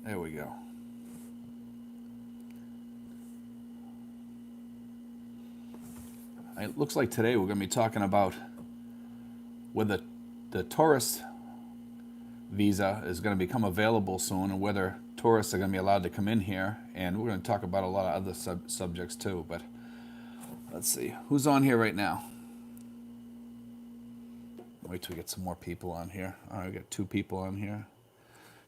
There we go. It looks like today we're going to be talking about whether the tourist visa is going to become available soon and whether tourists are going to be allowed to come in here. And we're going to talk about a lot of other subjects too. But let's see. Who's on here right now? Wait till we get some more people on here. All right, we got 2 people on here.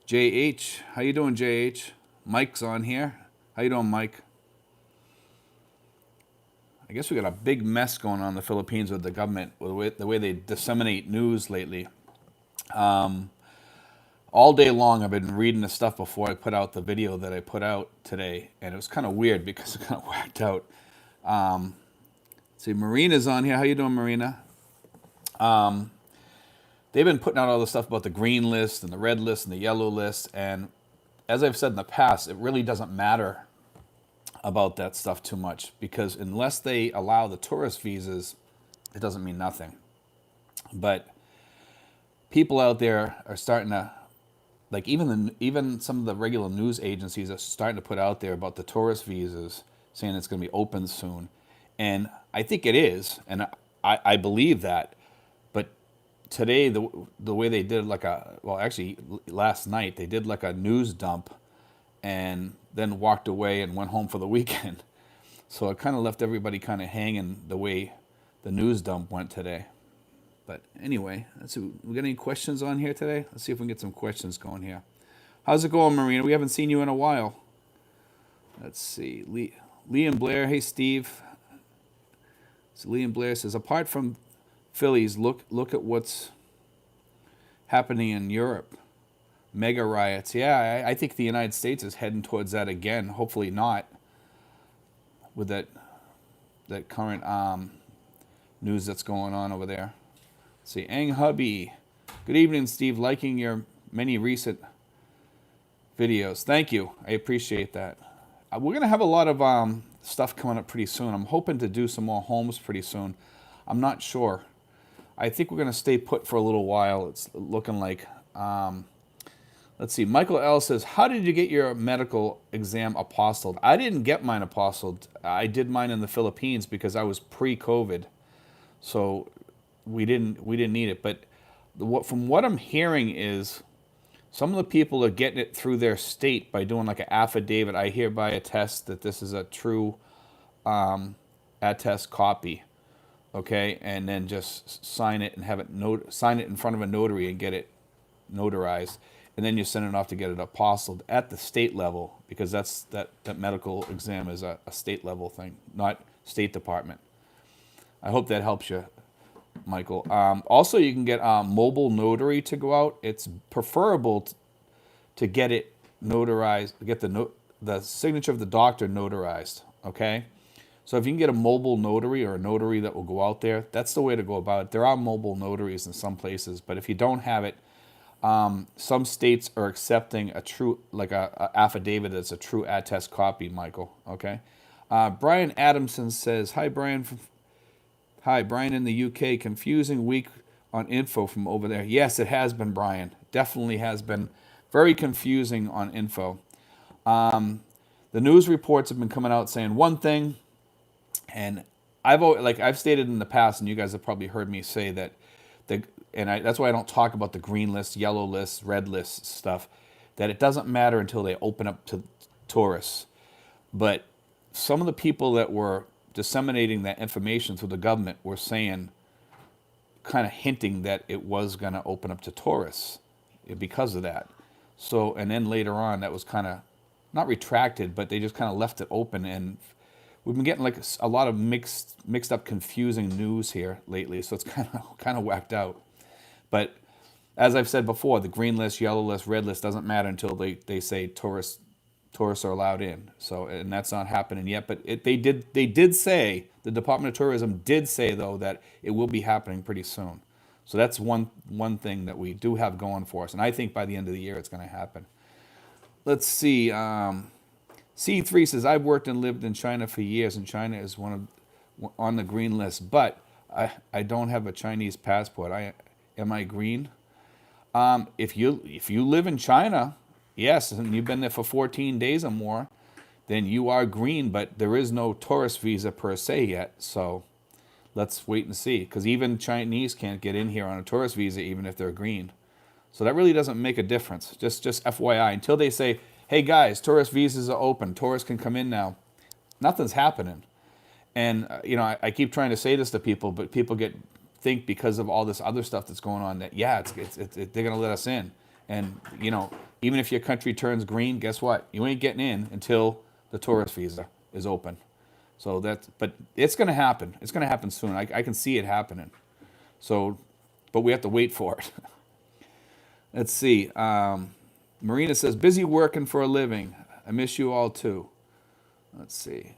JH. How you doing, JH? Mike's on here. How you doing, Mike? I guess we got a big mess going on in the Philippines with the government, with the way they disseminate news lately. All day long, I've been reading the stuff before I put out the video that I put out today, and it was kind of weird because it kind of whacked out. See, Marina's on here. How you doing, Marina? They've been putting out all the stuff about the green list and the red list and the yellow list, and as I've said in the past, it really doesn't matter about that stuff too much because unless they allow the tourist visas, it doesn't mean nothing. But people out there are starting to, like even some of the regular news agencies are starting to put out there about the tourist visas, saying it's going to be open soon, and I think it is, and I believe that. But today, the way they did actually last night they did like a news dump, and then walked away and went home for the weekend. So it kind of left everybody kind of hanging the way the news dump went today. But anyway, let's see. We got any questions on here today? Let's see if we can get some questions going here. How's it going, Marina? We haven't seen you in a while. Let's see. Lee and Blair. Hey, Steve. So Lee and Blair says, apart from Phillies, look at what's happening in Europe. Mega riots. Yeah, I think the United States is heading towards that again. Hopefully not with that current news that's going on over there. Let's see, Ang Hubby. Good evening, Steve. Liking your many recent videos. Thank you. I appreciate that. We're going to have a lot of stuff coming up pretty soon. I'm hoping to do some more homes pretty soon. I'm not sure. I think we're going to stay put for a little while. It's looking like... let's see. Michael L. says, how did you get your medical exam apostilled? I didn't get mine apostilled. I did mine in the Philippines because I was pre-COVID. So we didn't need it. But from what I'm hearing is some of the people are getting it through their state by doing like an affidavit. I hereby attest that this is a true attest copy. Okay, and then just sign it and have it sign it in front of a notary and get it notarized. And then you send it off to get it apostilled at the state level because that medical exam is a state level thing, not State Department. I hope that helps you, Michael. Also, you can get a mobile notary to go out. It's preferable to get it notarized, get the signature of the doctor notarized, okay? So if you can get a mobile notary or a notary that will go out there, that's the way to go about it. There are mobile notaries in some places, but if you don't have it, some states are accepting a true, like a affidavit that's a true attest copy, Michael, okay? Brian Adamson says, hi, Brian. Hi, Brian in the UK. Confusing week on info from over there. Yes, it has been, Brian. Definitely has been very confusing on info. The news reports have been coming out saying one thing, and I've stated in the past, and you guys have probably heard me say that that's why I don't talk about the green list, yellow list, red list stuff, that it doesn't matter until they open up to tourists. But some of the people that were disseminating that information through the government were saying, kind of hinting that it was going to open up to tourists because of that. So, and then later on, that was kind of not retracted, but they just kind of left it open, and we've been getting like a lot of mixed up, confusing news here lately. So it's kind of whacked out. But as I've said before, the green list, yellow list, red list doesn't matter until they say tourists are allowed in. So, and that's not happening yet. But they did say, the Department of Tourism did say though that it will be happening pretty soon. So that's one thing that we do have going for us, and I think by the end of the year it's going to happen. Let's see. C3 says, I've worked and lived in China for years, and China is on the green list, but I don't have a Chinese passport. Am I green? If you live in China, yes, and you've been there for 14 days or more, then you are green, but there is no tourist visa per se yet. So let's wait and see. Because even Chinese can't get in here on a tourist visa, even if they're green. So that really doesn't make a difference. Just FYI, until they say, hey guys, tourist visas are open, tourists can come in now, nothing's happening. And I keep trying to say this to people, but people think because of all this other stuff that's going on that yeah, they're gonna let us in. And even if your country turns green, guess what? You ain't getting in until the tourist visa is open. So but it's gonna happen. It's gonna happen soon. I can see it happening. So, but we have to wait for it. Let's see. Marina says, busy working for a living. I miss you all too. Let's see.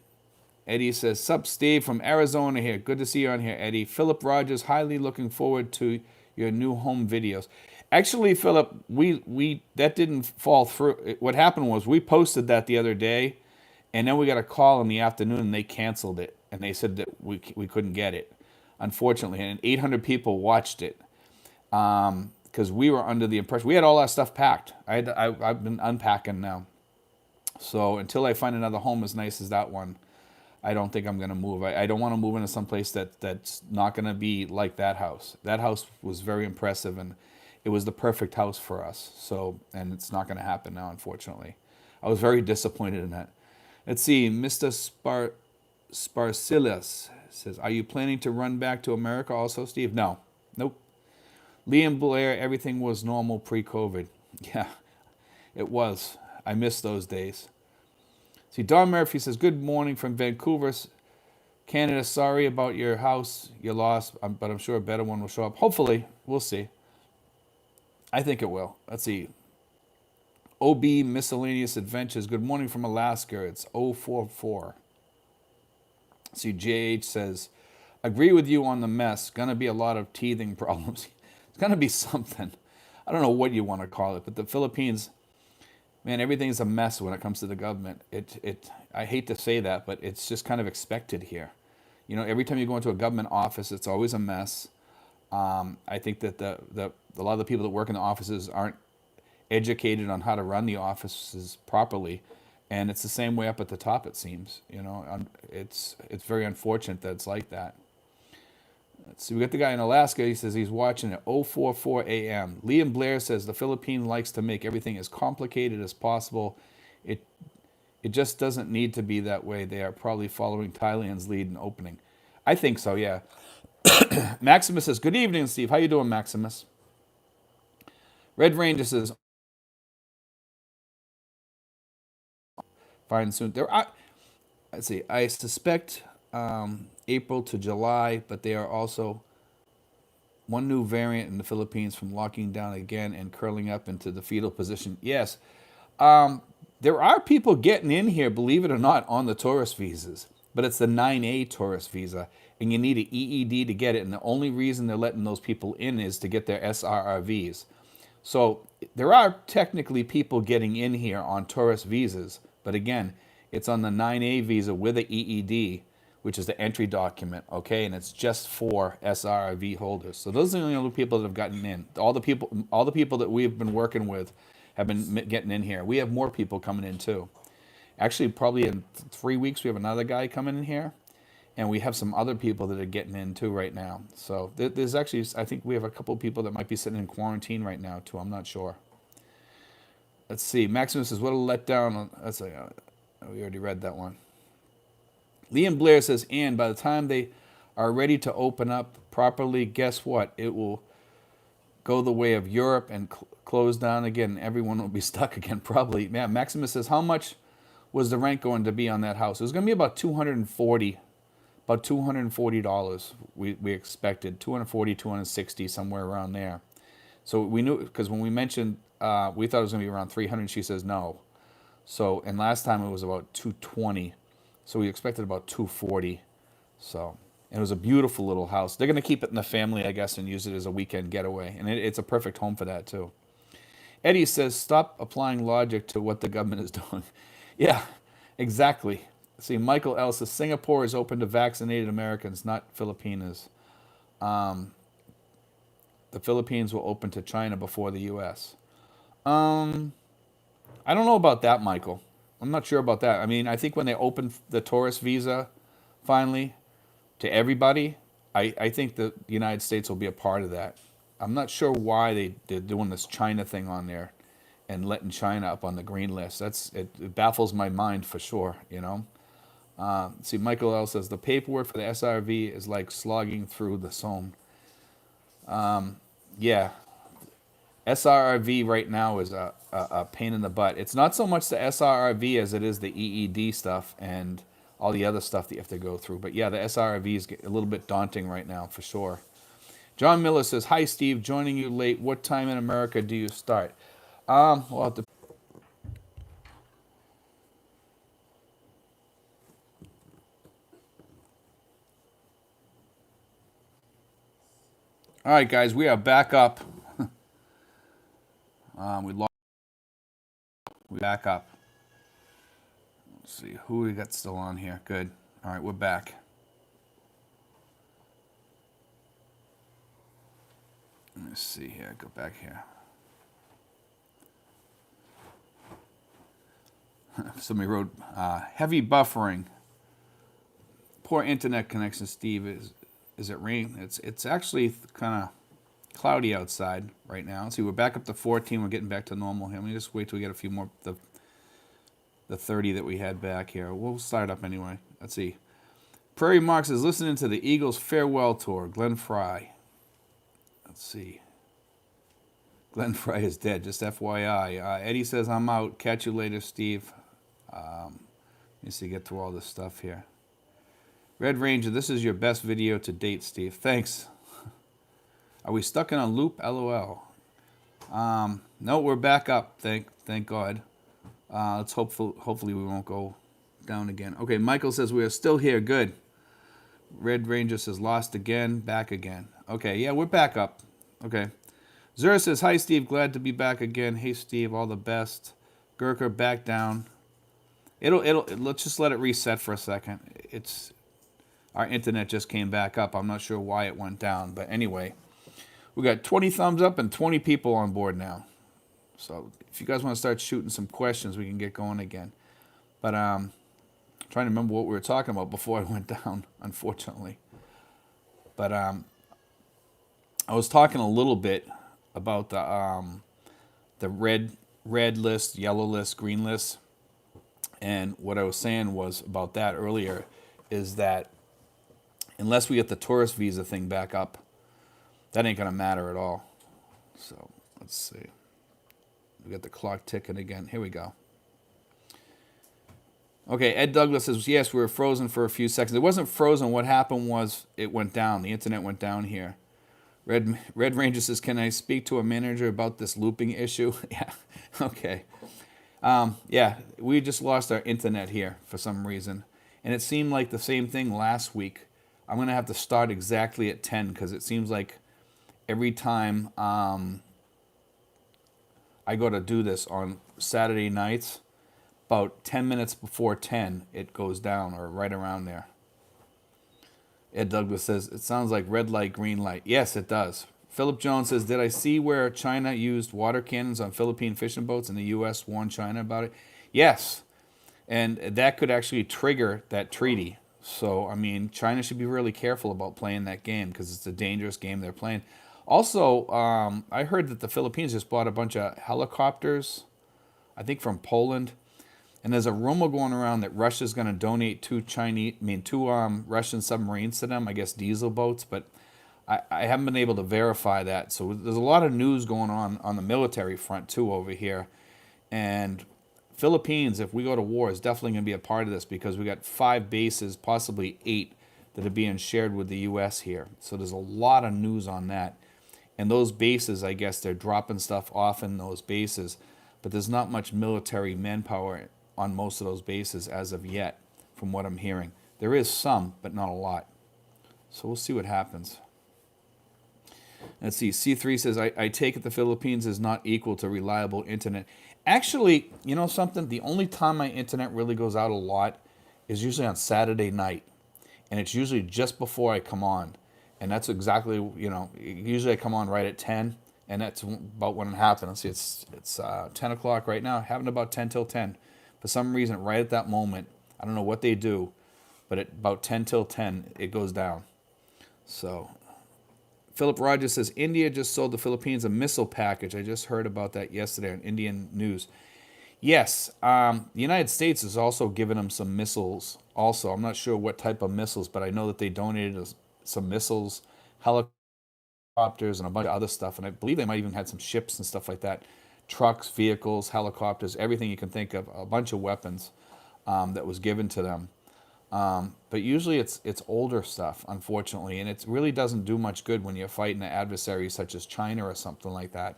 Eddie says, sup Steve from Arizona here. Good to see you on here, Eddie. Philip Rogers, highly looking forward to your new home videos. Actually, Philip, we that didn't fall through. What happened was we posted that the other day, and then we got a call in the afternoon and they canceled it. And they said that we couldn't get it, unfortunately. And 800 people watched it. Because we were under the impression we had all our stuff packed. I've been unpacking now, so until I find another home as nice as that one, I don't think I'm gonna move. I don't want to move into some place that's not gonna be like that house. That house was very impressive and it was the perfect house for us. So and it's not gonna happen now, unfortunately. I was very disappointed in that. Let's see, Mr. Sparsilis says, "Are you planning to run back to America also, Steve?" No, nope. Liam Blair, everything was normal pre-COVID. Yeah, it was. I miss those days. See, Don Murphy says, good morning from Vancouver, Canada. Sorry about your house you lost, but I'm sure a better one will show up. Hopefully, we'll see. I think it will. Let's see. OB Miscellaneous Adventures. Good morning from Alaska. It's 044. See, JH says, agree with you on the mess. Gonna be a lot of teething problems. It's gonna be something. I don't know what you want to call it, but the Philippines, man, everything's a mess when it comes to the government. I hate to say that, but it's just kind of expected here. Every time you go into a government office, it's always a mess. I think that a lot of the people that work in the offices aren't educated on how to run the offices properly, and it's the same way up at the top. It seems, it's very unfortunate that it's like that. Let's see, we got the guy in Alaska. He says he's watching at 044 a.m. Liam Blair says the Philippines likes to make everything as complicated as possible. It just doesn't need to be that way. They are probably following Thailand's lead in opening. I think so, yeah. Maximus says, good evening, Steve. How you doing, Maximus? Red Ranger says, fine soon. Let's see. I suspect April to July, but they are also one new variant in the Philippines from locking down again and curling up into the fetal position. Yes, there are people getting in here, believe it or not, on the tourist visas, but it's the 9A tourist visa, and you need an EED to get it. And the only reason they're letting those people in is to get their SRRVs. So there are technically people getting in here on tourist visas, but again, it's on the 9A visa with an EED, which is the entry document, okay, and it's just for SRV holders. So those are the only people that have gotten in. All the people that we've been working with have been getting in here. We have more people coming in too. Actually, probably in 3 weeks, we have another guy coming in here, and we have some other people that are getting in too right now. So there's actually, I think we have a couple of people that might be sitting in quarantine right now too. I'm not sure. Let's see. Maximus says, what a letdown. We already read that one. Liam Blair says, and by the time they are ready to open up properly, guess what? It will go the way of Europe and close down again. Everyone will be stuck again, probably. Yeah, Maximus says, how much was the rent going to be on that house? It was going to be about $240. We expected 240, 260, somewhere around there. So we knew, because when we mentioned, we thought it was going to be around 300. She says no. So, and last time it was about 220. So we expected about 240. So, and it was a beautiful little house. They're going to keep it in the family, I guess, and use it as a weekend getaway. And it's a perfect home for that too. Eddie says, stop applying logic to what the government is doing. Yeah, exactly. See, Michael L. says, Singapore is open to vaccinated Americans, not Filipinos. The Philippines will open to China before the U.S. I don't know about that, Michael. I'm not sure about that. I mean, I think when they open the tourist visa finally to everybody, I think the United States will be a part of that. I'm not sure why they're doing this China thing on there and letting China up on the green list. It baffles my mind for sure, you know. See, Michael L says the paperwork for the SRV is like slogging through the Somme. Yeah, SRRV right now is a pain in the butt. It's not so much the SRRV as it is the EED stuff and all the other stuff that you have to go through. But yeah, the SRRV is a little bit daunting right now for sure. John Miller says, "Hi Steve, joining you late. What time in America do you start?" Well, all right, guys, we are back up. We back up. Let's see who we got still on here. Good. All right, we're back. Let me see here. Go back here. Somebody wrote heavy buffering. Poor internet connection, Steve. Is it rain? It's actually kind of cloudy outside right now. Let's see, we're back up to 14. We're getting back to normal here. Let me just wait till we get a few more the 30 that we had back here. We'll start up anyway. Let's see. Prairie Marks is listening to the Eagles farewell tour. Glenn Fry. Let's see. Glenn Fry is dead. Just FYI. Eddie says I'm out. Catch you later, Steve. Let me see. Get through all this stuff here. Red Ranger, this is your best video to date, Steve. Thanks. Are we stuck in a loop? LOL. No, we're back up. Thank God. Let's hopefully we won't go down again. Okay, Michael says we are still here. Good. Red Ranger says lost again, back again. Okay, yeah, we're back up. Okay. Zura says, hi, Steve. Glad to be back again. Hey, Steve. All the best. Gurkha, back down. Let's just let it reset for a second. Our internet just came back up. I'm not sure why it went down, but anyway, we got 20 thumbs up and 20 people on board now. So if you guys want to start shooting some questions, we can get going again. But trying to remember what we were talking about before I went down, unfortunately. But I was talking a little bit about the red list, yellow list, green list. And what I was saying was about that earlier is that unless we get the tourist visa thing back up, that ain't going to matter at all. So let's see. We got the clock ticking again. Here we go. Okay, Ed Douglas says, yes, we were frozen for a few seconds. It wasn't frozen. What happened was it went down. The internet went down here. Red Ranger says, can I speak to a manager about this looping issue? Yeah, okay. Yeah, we just lost our internet here for some reason. And it seemed like the same thing last week. I'm going to have to start exactly at 10 because it seems like every time I go to do this on Saturday nights, about 10 minutes before 10, it goes down or right around there. Ed Douglas says, it sounds like red light, green light. Yes, it does. Philip Jones says, did I see where China used water cannons on Philippine fishing boats and the U.S. warned China about it? Yes. And that could actually trigger that treaty. So, I mean, China should be really careful about playing that game because it's a dangerous game they're playing. Also, I heard that the Philippines just bought a bunch of helicopters, I think from Poland. And there's a rumor going around that Russia's going to donate two Russian submarines to them, I guess diesel boats, but I haven't been able to verify that. So there's a lot of news going on the military front too over here. And Philippines, if we go to war, is definitely going to be a part of this because we got 5 bases, possibly 8, that are being shared with the U.S. here. So there's a lot of news on that. And those bases, I guess they're dropping stuff off in those bases, but there's not much military manpower on most of those bases as of yet, from what I'm hearing. There is some, but not a lot. So we'll see what happens. Let's see, C3 says, I take it the Philippines is not equal to reliable internet. Actually, you know something? The only time my internet really goes out a lot is usually on Saturday night. And it's usually just before I come on. And that's exactly, usually I come on right at 10. and that's about when it happened. Let's see, it's 10 o'clock right now. It happened about 10 till 10. For some reason, right at that moment, I don't know what they do, but at about 10 till 10, it goes down. So Philip Rogers says India just sold the Philippines a missile package. I just heard about that yesterday on Indian news. Yes, the United States has also given them some missiles. Also, I'm not sure what type of missiles, but I know that they donated some missiles, helicopters, and a bunch of other stuff. And I believe they might even had some ships and stuff like that, trucks, vehicles, helicopters, everything you can think of, a bunch of weapons that was given to them. But usually it's older stuff, unfortunately, and it really doesn't do much good when you're fighting an adversary such as China or something like that.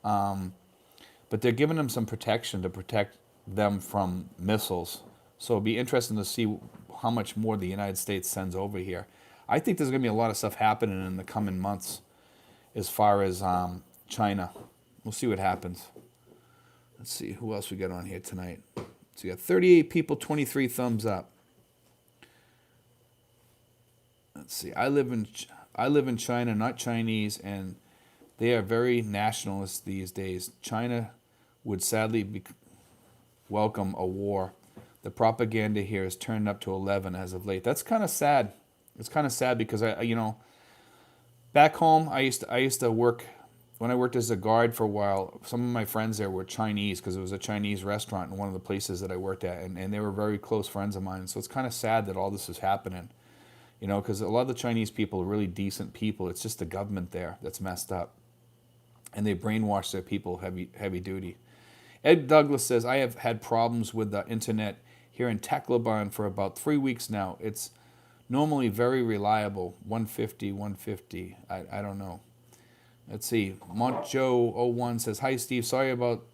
But they're giving them some protection to protect them from missiles. So it'll be interesting to see how much more the United States sends over here. I think there's going to be a lot of stuff happening in the coming months as far as China. We'll see what happens. Let's see who else we got on here tonight. So we got 38 people, 23 thumbs up. Let's see. I live in China, not Chinese, and they are very nationalist these days. China would sadly welcome a war. The propaganda here is turned up to 11 as of late. That's kind of sad. It's kind of sad because back home I used to work when I worked as a guard for a while. Some of my friends there were Chinese because it was a Chinese restaurant in one of the places that I worked at, and they were very close friends of mine. So it's kind of sad that all this is happening. Because a lot of the Chinese people are really decent people. It's just the government there that's messed up. And they brainwash their people heavy duty. Ed Douglas says, I have had problems with the internet here in Tacloban for about 3 weeks now. It's normally very reliable, 150, 150. I don't know. Let's see. Montjo01 says, hi, Steve. Sorry about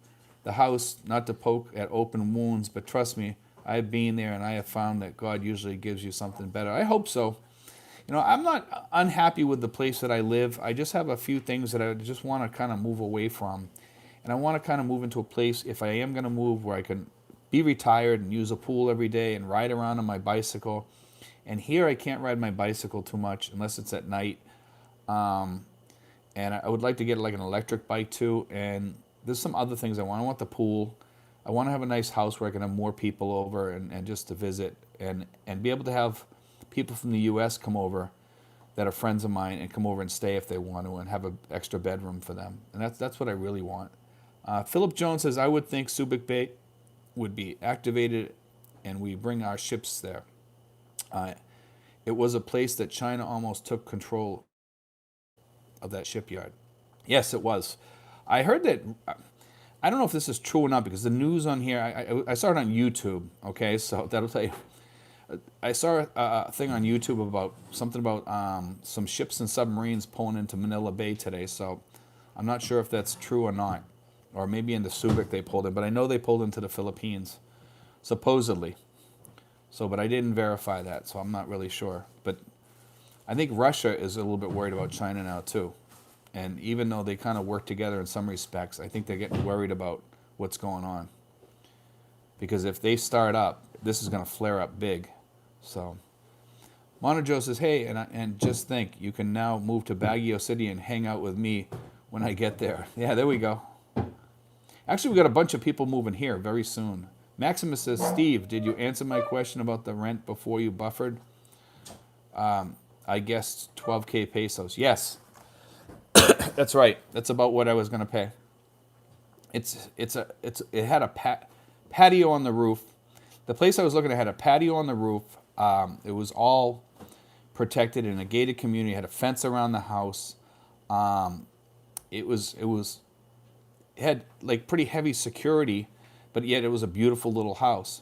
the house, not to poke at open wounds, but trust me, I've been there and I have found that God usually gives you something better. I hope so. I'm not unhappy with the place that I live. I just have a few things that I just want to kind of move away from. And I want to kind of move into a place, if I am going to move, where I can be retired and use a pool every day and ride around on my bicycle. And here I can't ride my bicycle too much unless it's at night. And I would like to get like an electric bike too. And there's some other things I want. I want the pool. I want to have a nice house where I can have more people over and just to visit and be able to have people from the U.S. come over that are friends of mine and come over and stay if they want to and have an extra bedroom for them. And that's what I really want. Philip Jones says, I would think Subic Bay would be activated and we bring our ships there. It was a place that China almost took control of that shipyard. Yes, it was. I heard that. I don't know if this is true or not because the news on here, I saw it on YouTube, okay? So that'll tell you. I saw a thing on YouTube about something about some ships and submarines pulling into Manila Bay today. So I'm not sure if that's true or not. Or maybe into Subic they pulled in. But I know they pulled into the Philippines, supposedly. So, but I didn't verify that, so I'm not really sure. But I think Russia is a little bit worried about China now, too. And even though they kind of work together in some respects, I think they're getting worried about what's going on. Because if they start up, this is going to flare up big. So, Monojo says, hey, and just think, you can now move to Baguio City and hang out with me when I get there. Yeah, there we go. Actually, we got a bunch of people moving here very soon. Maximus says, Steve, did you answer my question about the rent before you buffered? I guessed 12K pesos. Yes. That's right. That's about what I was going to pay. It had a patio on the roof. The place I was looking at had a patio on the roof. It was all protected in a gated community. It had a fence around the house. It had like pretty heavy security, but yet it was a beautiful little house.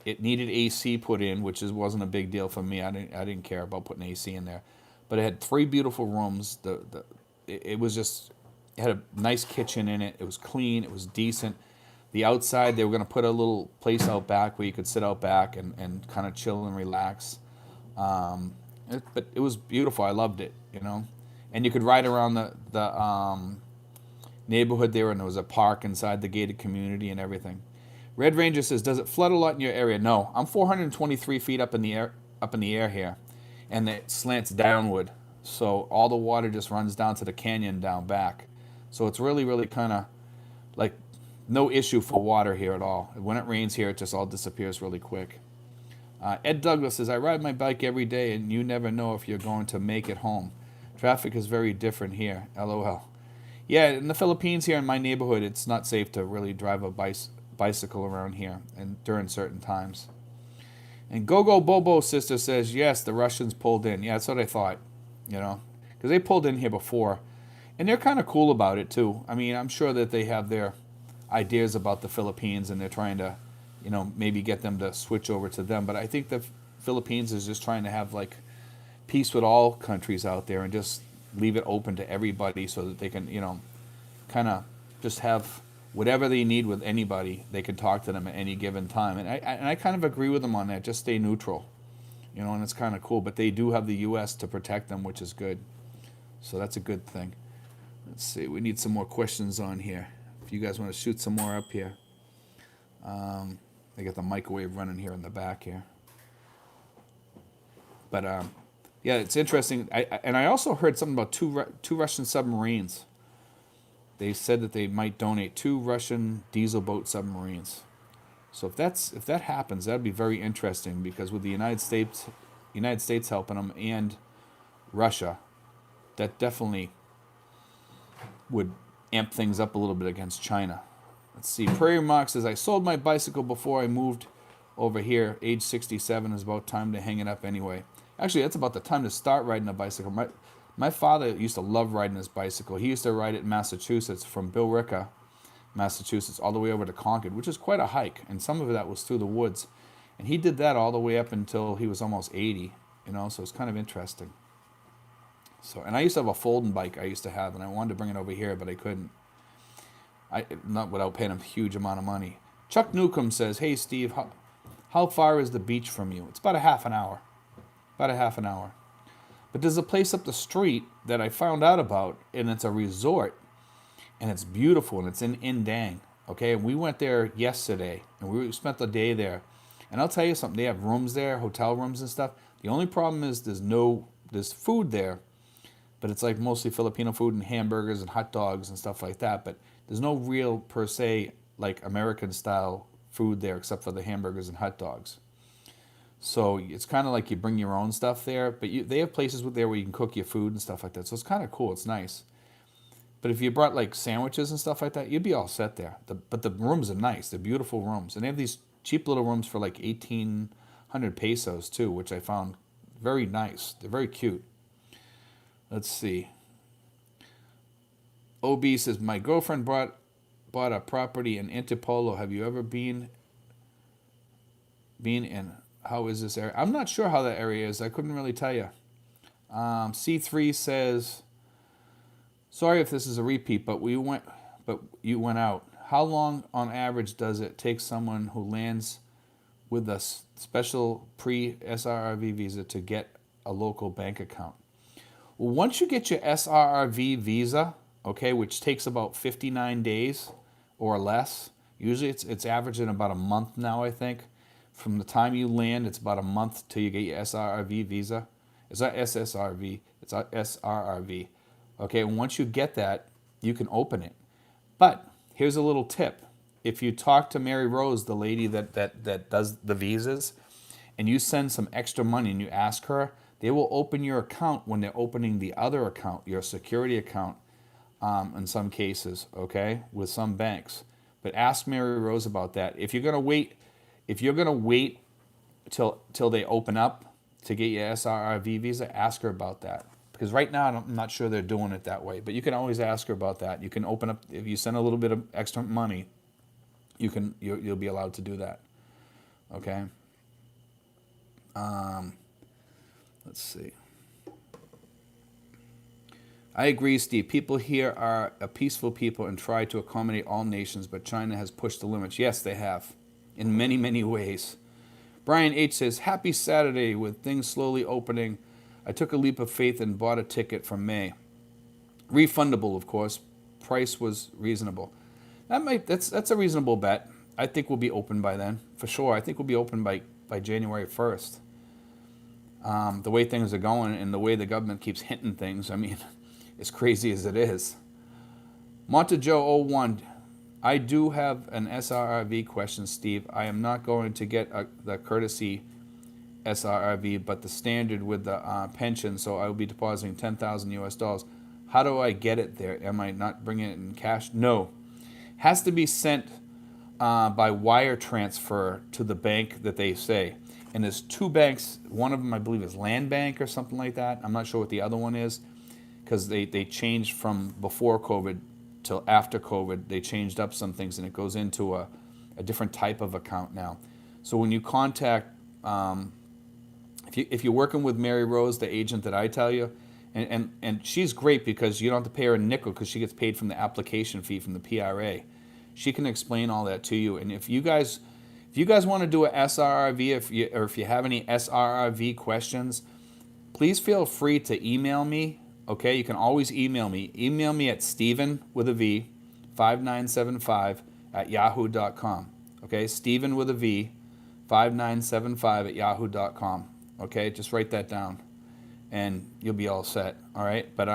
It needed AC put in, which wasn't a big deal for me. I didn't care about putting AC in there. But it had 3 beautiful rooms. It had a nice kitchen in it. It was clean. It was decent. The outside, they were going to put a little place out back where you could sit out back and kind of chill and relax. But it was beautiful. I loved it, And you could ride around the neighborhood there, and there was a park inside the gated community and everything. Red Ranger says, does it flood a lot in your area? No. I'm 423 feet up in the air here, and it slants downward. So all the water just runs down to the canyon down back. So it's really, really kind of like no issue for water here at all. When it rains here, it just all disappears really quick. Ed Douglas says, I ride my bike every day and you never know if you're going to make it home. Traffic is very different here. LOL. Yeah, in the Philippines here in my neighborhood, it's not safe to really drive a bicycle around here and during certain times. And Gogo Bobo sister says, yes, the Russians pulled in. Yeah, that's what I thought, because they pulled in here before. And they're kind of cool about it, too. I mean, I'm sure that they have their ideas about the Philippines and they're trying to, maybe get them to switch over to them. But I think the Philippines is just trying to have, like, peace with all countries out there and just leave it open to everybody so that they can, kind of just have whatever they need with anybody. They can talk to them at any given time. And I kind of agree with them on that. Just stay neutral, and it's kind of cool. But they do have the U.S. to protect them, which is good. So that's a good thing. Let's see. We need some more questions on here. If you guys want to shoot some more up here. I got the microwave running here in the back here. But yeah, it's interesting. I also heard something about two Russian submarines. They said that they might donate 2 Russian diesel boat submarines. So if that happens, that'd be very interesting because with the United States helping them and Russia, that definitely would amp things up a little bit against China. Let's see. Prairie Mark says, I sold my bicycle before I moved over here. Age 67 is about time to hang it up anyway. Actually, that's about the time to start riding a bicycle. My father used to love riding his bicycle. He used to ride it in Massachusetts from Billerica, Massachusetts, all the way over to Concord, which is quite a hike. And some of that was through the woods. And he did that all the way up until he was almost 80, so it's kind of interesting. So, and I used to have a folding bike and I wanted to bring it over here, but I couldn't. Not without paying a huge amount of money. Chuck Newcomb says, hey, Steve, how far is the beach from you? It's about a half an hour. But there's a place up the street that I found out about, and it's a resort, and it's beautiful, and it's in Indang. Okay, and we went there yesterday, and we spent the day there. And I'll tell you something, they have rooms there, hotel rooms and stuff. The only problem is there's food there, but it's like mostly Filipino food and hamburgers and hot dogs and stuff like that. But there's no real, per se, like American-style food there except for the hamburgers and hot dogs. So it's kind of like you bring your own stuff there, but they have places there where you can cook your food and stuff like that. So it's kind of cool. It's nice. But if you brought like sandwiches and stuff like that, you'd be all set there. But the rooms are nice. They're beautiful rooms. And they have these cheap little rooms for like 1,800 pesos too, which I found very nice. They're very cute. Let's see. OB says, my girlfriend bought a property in Antipolo. Have you ever been in? How is this area? I'm not sure how that area is. I couldn't really tell you. C3 says, sorry if this is a repeat, but you went out. How long on average does it take someone who lands with a special pre-SRRV visa to get a local bank account? Well, once you get your SRRV visa, okay, which takes about 59 days or less, usually it's averaging about a month now, I think. From the time you land, it's about a month till you get your SRRV visa. It's not SSRV, it's SRRV. Okay, and once you get that, you can open it. But here's a little tip. If you talk to Mary Rose, the lady that does the visas, and you send some extra money and you ask her, they will open your account when they're opening the other account, your security account, in some cases, okay, with some banks. But ask Mary Rose about that. If you're gonna wait till they open up to get your SRRV visa, ask her about that. Because right now I'm not sure they're doing it that way. But you can always ask her about that. You can open up, if you send a little bit of extra money, you'll be allowed to do that. Okay. Let's see. I agree, Steve. People here are a peaceful people and try to accommodate all nations, but China has pushed the limits. Yes, they have, in many, many ways. Brian H. says, happy Saturday with things slowly opening. I took a leap of faith and bought a ticket for May. Refundable, of course. Price was reasonable. That's a reasonable bet. I think we'll be open by then, for sure. I think we'll be open by January 1st. The way things are going and the way the government keeps hinting things, I mean, as crazy as it is. Montajo01, I do have an SRRV question, Steve. I am not going to get the courtesy SRRV, but the standard with the pension, so I will be depositing 10,000 US dollars. How do I get it there? Am I not bringing it in cash? No. Has to be sent by wire transfer to the bank that they say. And there's two banks. One of them, I believe, is Land Bank or something like that. I'm not sure what the other one is, because they changed from before COVID till after COVID. They changed up some things, and it goes into a different type of account now. So when you contact, if you're working with Mary Rose, the agent that I tell you, and she's great because you don't have to pay her a nickel because she gets paid from the application fee from the PRA. She can explain all that to you. And if you guys want to do a SRRV, or if you have any SRRV questions, please feel free to email me. Okay, you can always email me. Email me at Stephen with a V 5975 at yahoo.com. Okay, Stephen with a V 5975 at yahoo.com. Okay, just write that down, and you'll be all set. All right, but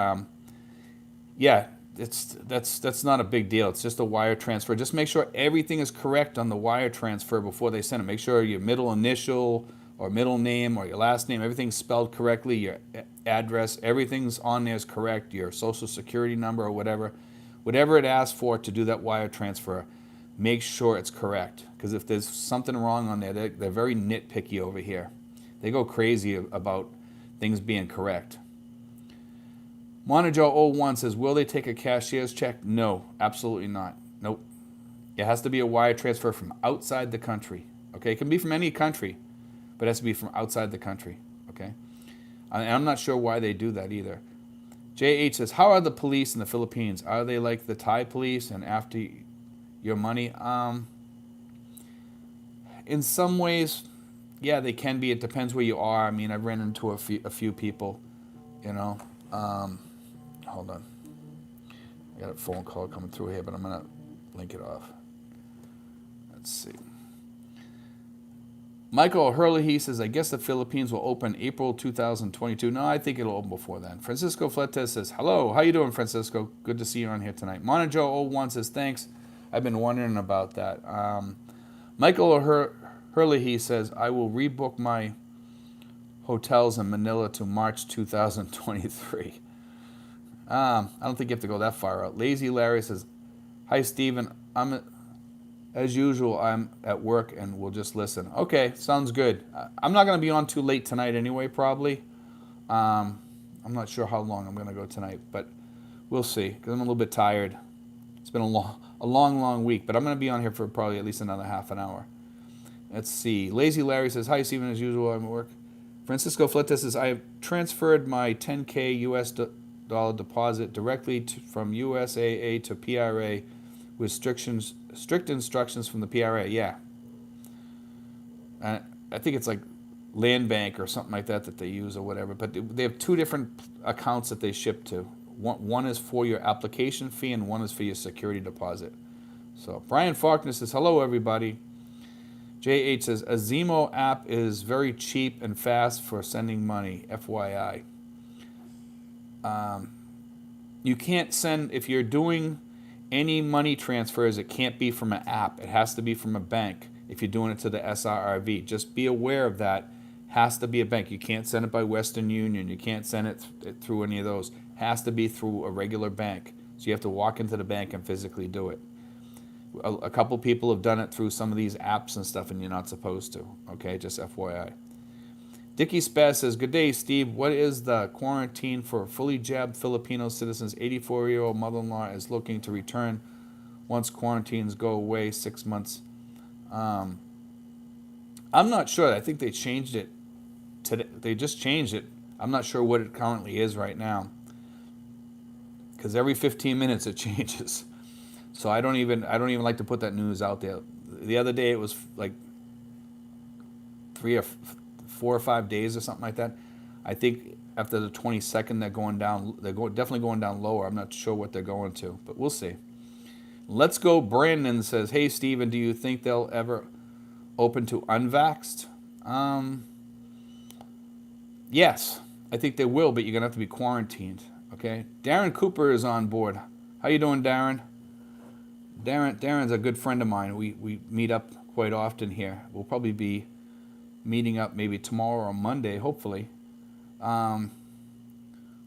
yeah, that's not a big deal. It's just a wire transfer. Just make sure everything is correct on the wire transfer before they send it. Make sure your middle initial or middle name or your last name, everything's spelled correctly. Your address, everything's on there is correct. Your social security number or whatever it asks for to do that wire transfer, make sure it's correct. Because if there's something wrong on there, they're very nitpicky over here. They go crazy about things being correct. Monajo01 says, will they take a cashier's check? No, absolutely not. Nope. It has to be a wire transfer from outside the country. Okay, it can be from any country, but it has to be from outside the country. Okay, and I'm not sure why they do that either. JH says, how are the police in the Philippines? Are they like the Thai police and after your money? In some ways, yeah, they can be. It depends where you are. I mean, I've ran into a few people, you know. Hold on. I got a phone call coming through here, but I'm going to link it off. Let's see. Michael Hurley says, I guess the Philippines will open April 2022. No, I think it'll open before then. Francisco Fletes says, hello. How you doing, Francisco? Good to see you on here tonight. Monajo01 says, thanks. I've been wondering about that. Michael Hurley says, I will rebook my hotels in Manila to March 2023. I don't think you have to go that far out. Lazy Larry says, hi, Stephen. As usual, I'm at work and we'll just listen. Okay, sounds good. I'm not going to be on too late tonight anyway, probably. I'm not sure how long I'm going to go tonight, but we'll see, because I'm a little bit tired. It's been a long week, but I'm going to be on here for probably at least another half an hour. Let's see. Lazy Larry says, hi, Stephen. As usual, I'm at work. Francisco Fletes says, I have transferred my 10K US dollar deposit directly from USAA to PRA with strict instructions from the PRA. Yeah. I think it's like Land Bank or something like that they use or whatever. But they have two different accounts that they ship to. One is for your application fee and one is for your security deposit. So Brian Faulkner says, hello, everybody. JH says, a Zemo app is very cheap and fast for sending money, FYI. You can't send, if you're doing any money transfers, it can't be from an app. It has to be from a bank if you're doing it to the SRRV. Just be aware of that. Has to be a bank. You can't send it by Western Union. You can't send it through any of those. Has to be through a regular bank. So you have to walk into the bank and physically do it. A couple people have done it through some of these apps and stuff, and you're not supposed to. Okay, just FYI. Dickie Spaz says, good day, Steve. What is the quarantine for fully jabbed Filipino citizens? 84-year-old mother-in-law is looking to return once quarantines go away, 6 months. I'm not sure. I think they changed it today. They just changed it. I'm not sure what it currently is right now, because every 15 minutes it changes. So I don't even like to put that news out there. The other day it was like 3 or 4 or 5 days or something like that. I think after the 22nd they're going down. Definitely going down lower. I'm not sure what they're going to, but we'll see. Let's Go Brandon says, hey, Steven, do you think they'll ever open to unvaxxed? Yes, I think they will, but you're gonna have to be quarantined. Okay. Darren Cooper is on board. How you doing, Darren? Darren's a good friend of mine. We meet up quite often here. We'll probably be meeting up maybe tomorrow or Monday, hopefully. Um,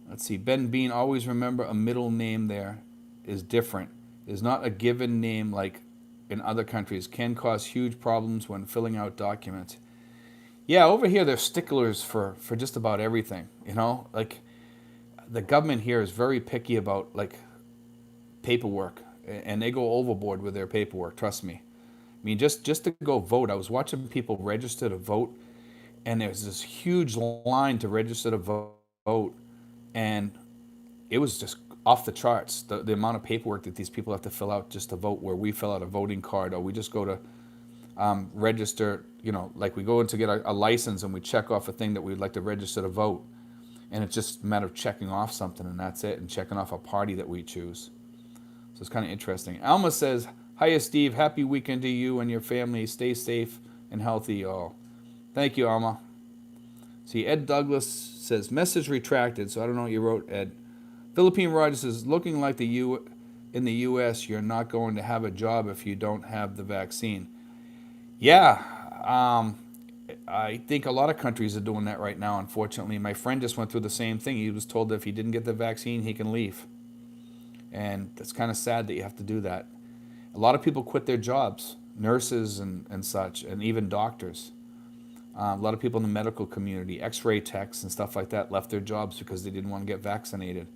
let's see. Ben Bean, always remember a middle name there is different. Is not a given name like in other countries. Can cause huge problems when filling out documents. Yeah, over here they're sticklers for just about everything. You know, like the government here is very picky about like paperwork, and they go overboard with their paperwork. Trust me. I mean, just to go vote. I was watching people register to vote, and there's this huge line to register to vote, and it was just off the charts. The amount of paperwork that these people have to fill out just to vote, where we fill out a voting card, or we just go to register, you know, like we go in to get a license and we check off a thing that we'd like to register to vote. And it's just a matter of checking off something and that's it, and checking off a party that we choose. So it's kind of interesting. Alma says, hiya, Steve. Happy weekend to you and your family. Stay safe and healthy, all. Thank you, Alma. See, Ed Douglas says, message retracted. So I don't know what you wrote, Ed. Philippine Rogers says, looking like in the U.S., you're not going to have a job if you don't have the vaccine. Yeah, I think a lot of countries are doing that right now, unfortunately. My friend just went through the same thing. He was told that if he didn't get the vaccine, he can leave. And it's kind of sad that you have to do that. A lot of people quit their jobs, nurses and such, and even doctors. A lot of people in the medical community, x-ray techs and stuff like that, left their jobs because they didn't want to get vaccinated.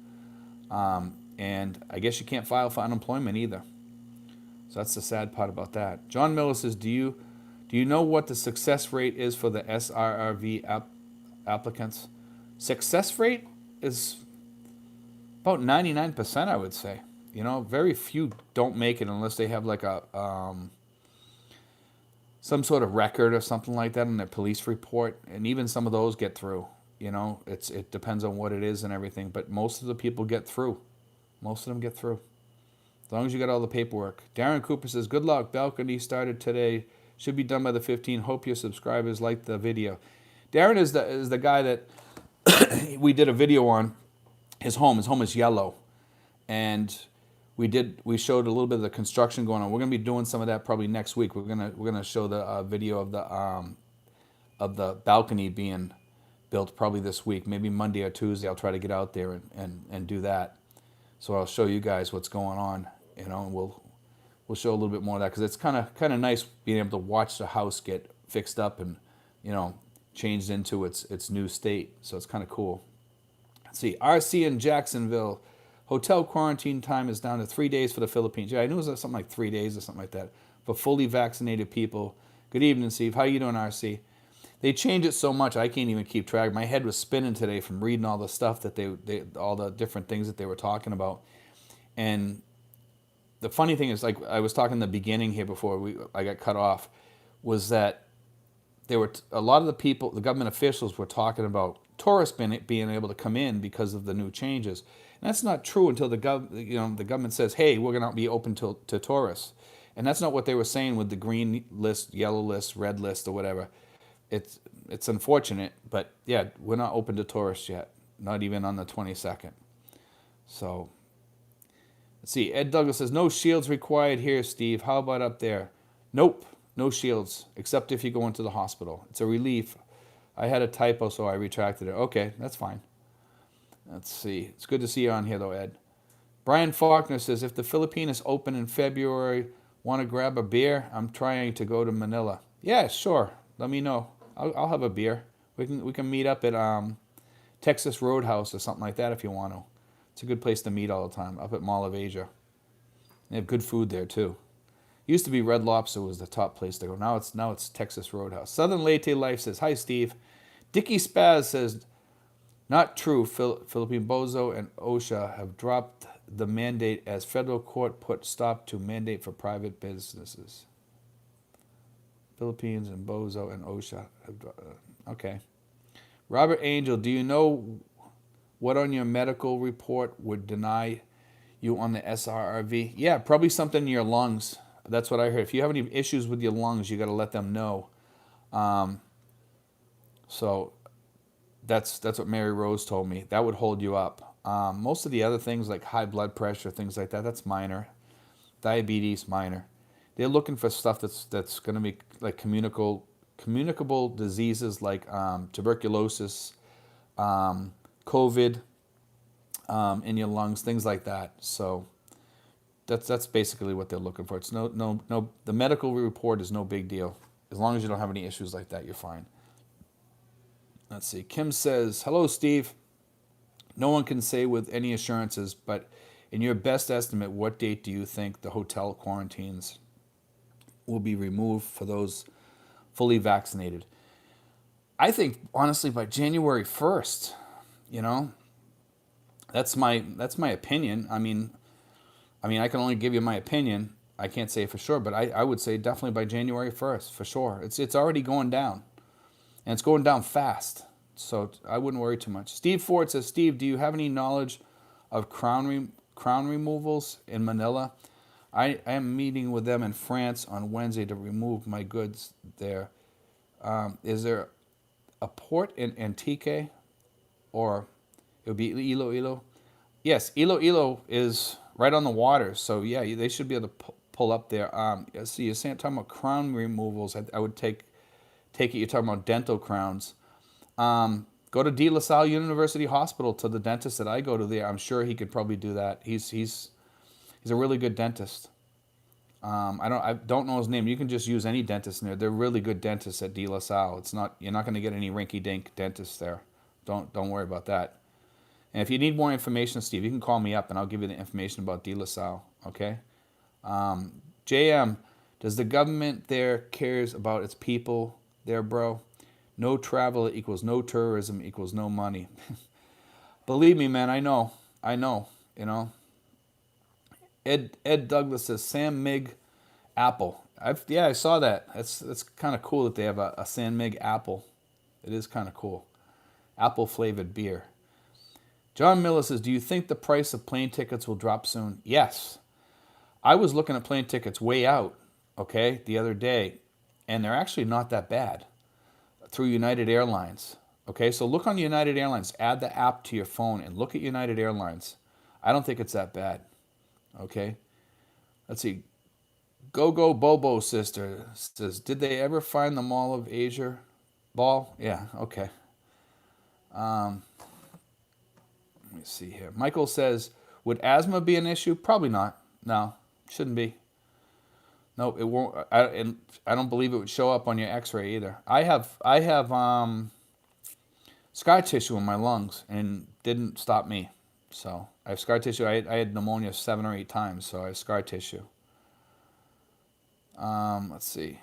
And I guess you can't file for unemployment either. So that's the sad part about that. John Miller says, do you know what the success rate is for the SRRV applicants? Success rate is about 99%, I would say. You know, very few don't make it unless they have like a some sort of record or something like that in their police report, and even some of those get through. You know, it depends on what it is and everything, but most of the people get through. Most of them get through. As long as you got all the paperwork. Darren Cooper says, good luck. Balcony started today. Should be done by the 15th. Hope your subscribers like the video. Darren is the guy that we did a video on his home. His home is yellow. And we showed a little bit of the construction going on. We're going to be doing some of that probably next week. We're gonna show the video of the balcony being built probably this week. Maybe Monday or Tuesday I'll try to get out there and do that. So I'll show you guys what's going on, you know, and we'll show a little bit more of that, because it's kind of nice being able to watch the house get fixed up and, you know, changed into its new state. So it's kind of cool. Let's see, RC in Jacksonville, hotel quarantine time is down to 3 days for the Philippines. Yeah, I knew it was something like 3 days or something like that for fully vaccinated people. Good evening, Steve. How you doing, RC? They change it so much I can't even keep track. My head was spinning today from reading all the stuff that they all the different things that they were talking about. And the funny thing is, like I was talking in the beginning here before I got cut off, was that there were a lot of the people, the government officials were talking about tourists being able to come in because of the new changes. And that's not true until the government says, hey, we're going to be open to tourists. And that's not what they were saying with the green list, yellow list, red list, or whatever. It's unfortunate, but yeah, we're not open to tourists yet, not even on the 22nd. So, let's see. Ed Douglas says, no shields required here, Steve. How about up there? Nope, no shields, except if you go into the hospital. It's a relief. I had a typo, so I retracted it. Okay, that's fine. Let's see. It's good to see you on here, though, Ed. Brian Faulkner says, if the Philippine is open in February, want to grab a beer? I'm trying to go to Manila. Yeah, sure. Let me know. I'll have a beer. We can meet up at Texas Roadhouse or something like that if you want to. It's a good place to meet all the time, up at Mall of Asia. They have good food there too. Used to be Red Lobster was the top place to go. Now it's Texas Roadhouse. Southern Latte Life says, hi, Steve. Dickie Spaz says, not true. Philippine Bozo and OSHA have dropped the mandate as federal court put stop to mandate for private businesses. Philippines and Bozo and OSHA have okay. Robert Angel, do you know what on your medical report would deny you on the SRRV? Yeah, probably something in your lungs. That's what I heard. If you have any issues with your lungs, you got to let them know. So That's what Mary Rose told me. That would hold you up. Most of the other things like high blood pressure, things like that, that's minor. Diabetes, minor. They're looking for stuff that's going to be like communicable diseases like tuberculosis, COVID in your lungs, things like that. So that's basically what they're looking for. It's no. The medical report is no big deal. As long as you don't have any issues like that, you're fine. Let's see. Kim says, "Hello, Steve. No one can say with any assurances, but in your best estimate, what date do you think the hotel quarantines will be removed for those fully vaccinated?" I think honestly by January 1st. You know, that's my opinion. I can only give you my opinion. I can't say for sure, but I would say definitely by January 1st for sure. It's already going down, and it's going down fast. So I wouldn't worry too much. Steve Ford says, "Steve, do you have any knowledge of crown removals in Manila? I am meeting with them in France on Wednesday to remove my goods there. Is there a port in Antique, or it would be Iloilo?" Yes, Iloilo is right on the water, so yeah, they should be able to pull up there. So you're talking about crown removals. I would take it. You're talking about dental crowns. Go to De La Salle University Hospital to the dentist that I go to there. I'm sure he could probably do that. He's a really good dentist. I don't know his name. You can just use any dentist in there. They're really good dentists at De La Salle. You're not going to get any rinky dink dentists there. Don't worry about that. And if you need more information, Steve, you can call me up and I'll give you the information about De La Salle. Okay. JM, does the government there cares about its people there, bro? No travel equals no tourism equals no money. Believe me, man, I know, you know. Ed Douglas says, Sam Mig apple. I saw that. That's kind of cool that they have a San Mig apple. It is kind of cool. Apple flavored beer. John Miller says, do you think the price of plane tickets will drop soon? Yes. I was looking at plane tickets way out, okay, the other day, and they're actually not that bad through United Airlines. Okay, so look on United Airlines. Add the app to your phone and look at United Airlines. I don't think it's that bad. Okay, let's see. Go Bobo sister says, did they ever find the Mall of Asia ball? Yeah, okay. Let me see here. Michael says, would asthma be an issue? Probably not. No, shouldn't be. No, it won't. I don't believe it would show up on your X-ray either. I have scar tissue in my lungs and didn't stop me. So I have scar tissue. I had pneumonia 7 or 8 times, so I have scar tissue. Let's see.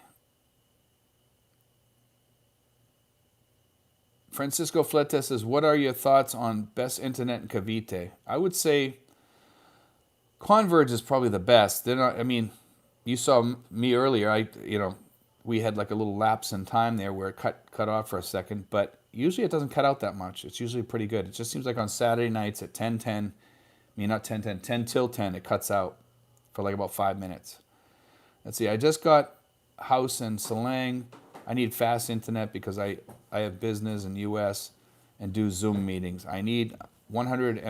Francisco Fletes says, what are your thoughts on best internet in Cavite? I would say Converge is probably the best. They're not, I mean, you saw me earlier. We had like a little lapse in time there where it cut off for a second, but usually it doesn't cut out that much. It's usually pretty good. It just seems like on Saturday nights at 10:10, not 10:10, 10 till 10, it cuts out for like about 5 minutes. Let's see, I just got a house in Salang. I need fast internet because I have business in the U.S. and do Zoom meetings. I need 100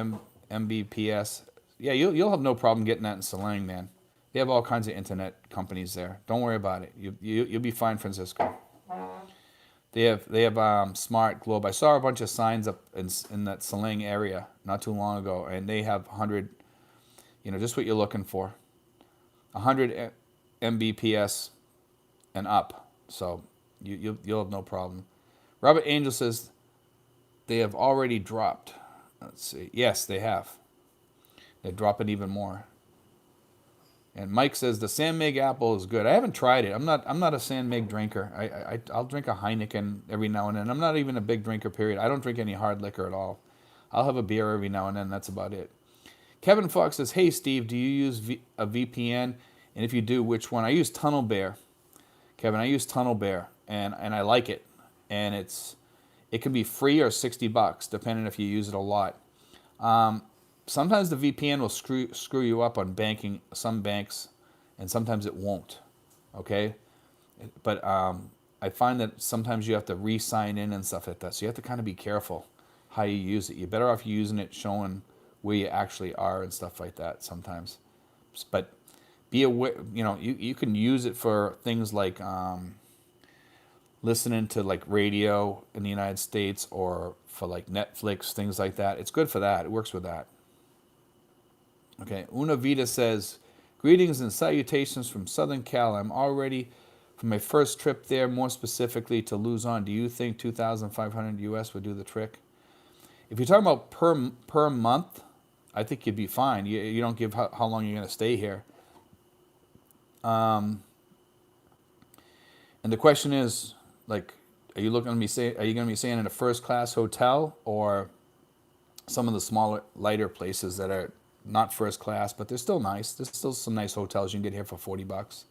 Mbps. Yeah, you'll have no problem getting that in Salang, man. They have all kinds of internet companies there. Don't worry about it. You'll be fine, Francisco. They have Smart Globe. I saw a bunch of signs up in that Salang area not too long ago, and they have 100. Just what you're looking for. 100 Mbps and up. So you'll have no problem. Robert Angel says they have already dropped. Let's see. Yes, they have. They're dropping even more. And Mike says the San Mig apple is good. I haven't tried it. I'm not a San Mig drinker. I'll drink a Heineken every now and then. I'm not even a big drinker, period. I don't drink any hard liquor at all. I'll have a beer every now and then. That's about it. Kevin Fox says, hey, Steve, do you use a VPN? And if you do, which one? I use Tunnel Bear. Kevin, I use Tunnel Bear, and I like it. And it can be free or $60, depending if you use it a lot. Sometimes the VPN will screw you up on banking, some banks, and sometimes it won't. Okay, but I I find that sometimes you have to re-sign in and stuff like that. So you have to kind of be careful how you use it. You're better off using it showing where you actually are and stuff like that sometimes. But be aware, you can use it for things like listening to like radio in the United States or for like Netflix, things like that. It's good for that. It works with that. Okay, Una Vida says, greetings and salutations from Southern Cal. I'm already for my first trip there, more specifically to Luzon. Do you think 2,500 US would do the trick? If you're talking about per month, I think you'd be fine. You don't give how long you're going to stay here. And the question is, like, are you going to be staying in a first class hotel or some of the smaller, lighter places that are not first class, but they're still nice. There's still some nice hotels you can get here for $40.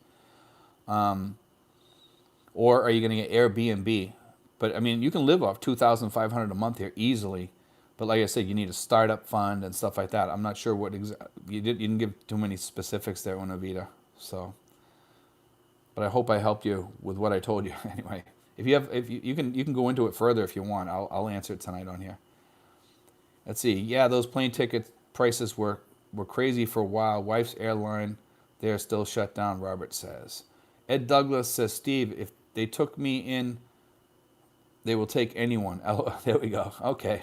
Or are you going to get Airbnb? But I mean, you can live off 2,500 a month here easily. But like I said, you need a startup fund and stuff like that. I'm not sure what you didn't give too many specifics there, Una Vida. So, but I hope I helped you with what I told you anyway. If you can go into it further if you want. I'll answer it tonight on here. Let's see. Yeah, those plane ticket prices were crazy for a while. Wife's airline, they're still shut down, Robert says. Ed Douglas says, Steve, if they took me in, they will take anyone. Oh, there we go. Okay.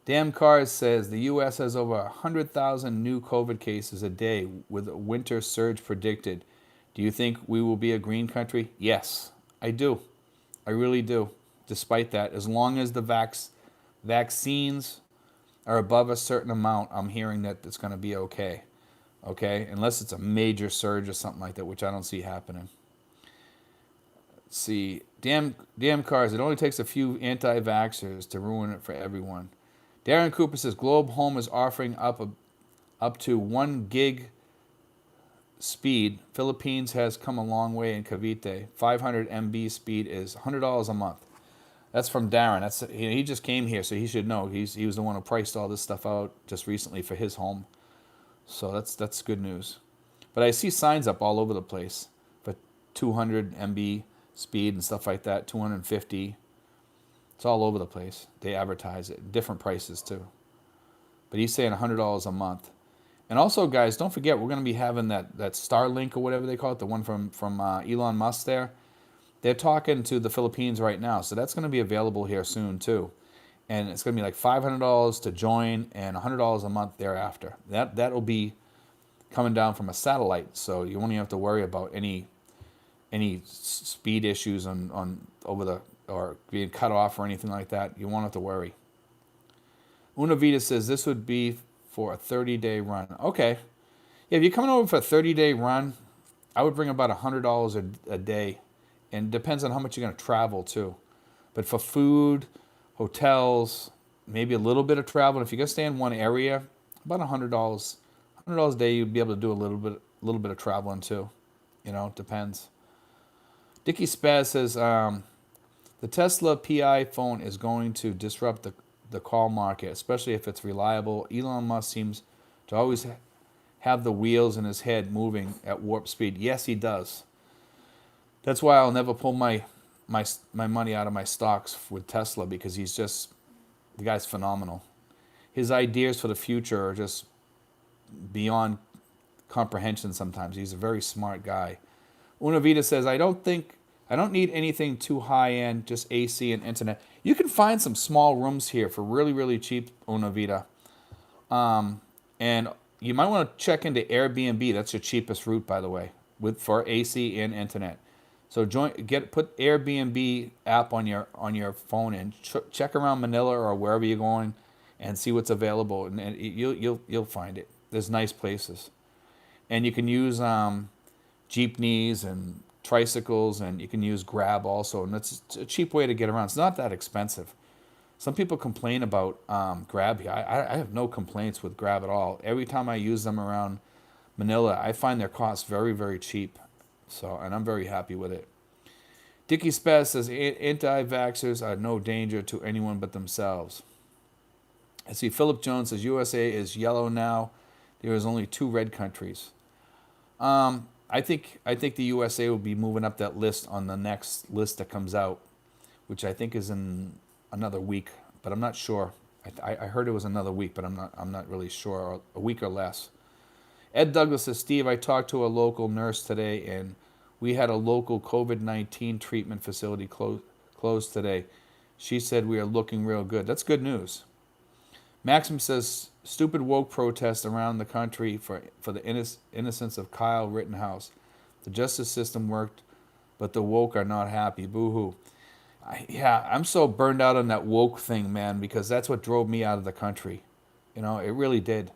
Damn Cars says, the U.S. has over 100,000 new COVID cases a day with a winter surge predicted. Do you think we will be a green country? Yes, I do. I really do. Despite that, as long as the vaccines are above a certain amount, I'm hearing that it's going to be okay. Okay? Unless it's a major surge or something like that, which I don't see happening. Let's see. Damn Cars, it only takes a few anti-vaxxers to ruin it for everyone. Darren Cooper says, Globe Home is offering up to 1 gig speed. Philippines has come a long way in Cavite. 500 MB speed is $100 a month. That's from Darren. He just came here, so he should know. He was the one who priced all this stuff out just recently for his home. So that's good news. But I see signs up all over the place for 200 MB speed and stuff like that, 250. It's all over the place. They advertise it. Different prices, too. But he's saying $100 a month. And also, guys, don't forget, we're going to be having that Starlink or whatever they call it, the one from Elon Musk there. They're talking to the Philippines right now, so that's going to be available here soon, too. And it's going to be like $500 to join and $100 a month thereafter. That will be coming down from a satellite, so you won't even have to worry about any speed issues on over the or being cut off or anything like that. You won't have to worry. Una Vida says this would be for a 30-day run. Okay. Yeah, if you're coming over for a 30-day run, I would bring about $100 a day. And it depends on how much you're going to travel, too. But for food, hotels, maybe a little bit of travel. And if you're going to stay in one area, about $100. $100 a day, you'd be able to do a little bit of traveling, too. It depends. Dickie Spaz says, the Tesla Pi phone is going to disrupt the call market, especially if it's reliable. Elon Musk seems to always have the wheels in his head moving at warp speed. Yes, he does. That's why I'll never pull my money out of my stocks with Tesla, because the guy's phenomenal. His ideas for the future are just beyond comprehension sometimes. He's a very smart guy. Una Vida says, I don't need anything too high-end, just AC and internet. You can find some small rooms here for really, really cheap, Una Vida. And you might want to check into Airbnb. That's your cheapest route, by the way, for AC and internet. So put Airbnb app on your phone and check around Manila or wherever you're going and see what's available, and you'll find it. There's nice places, and you can use jeepneys and tricycles, and you can use Grab also, and it's a cheap way to get around. It's not that expensive. Some people complain about Grab here. I have no complaints with Grab at all. Every time I use them around Manila, I find their costs very, very cheap. So, and I'm very happy with it. Dickie Spaz says, anti-vaxxers are no danger to anyone but themselves. I see Philip Jones says, USA is yellow now. There is only 2 red countries. I think the USA will be moving up that list on the next list that comes out, which I think is in another week, but I'm not sure. I heard it was another week, but I'm not really sure. Or a week or less. Ed Douglas says, Steve, I talked to a local nurse today, and we had a local COVID-19 treatment facility closed today. She said we are looking real good. That's good news. Maxim says, stupid woke protests around the country for the innocence of Kyle Rittenhouse. The justice system worked, but the woke are not happy. Boo-hoo. Yeah, I'm so burned out on that woke thing, man, because that's what drove me out of the country. It really did.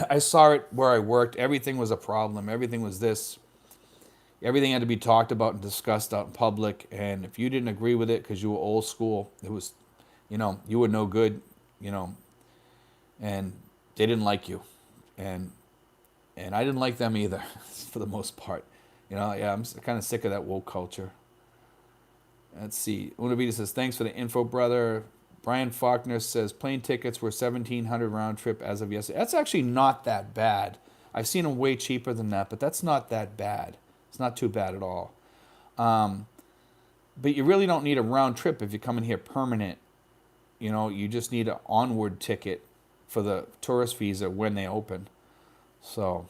I saw it where I worked. Everything was a problem. Everything was this. Everything had to be talked about and discussed out in public. And if you didn't agree with it because you were old school, it was, you were no good, and they didn't like you. And I didn't like them either, for the most part. Yeah, I'm kind of sick of that woke culture. Let's see. Unavita says, thanks for the info, brother. Brian Faulkner says, plane tickets were $1,700 round trip as of yesterday. That's actually not that bad. I've seen them way cheaper than that, but that's not that bad. It's not too bad at all. But you really don't need a round trip if you come in here permanent. You just need an onward ticket for the tourist visa when they open. So,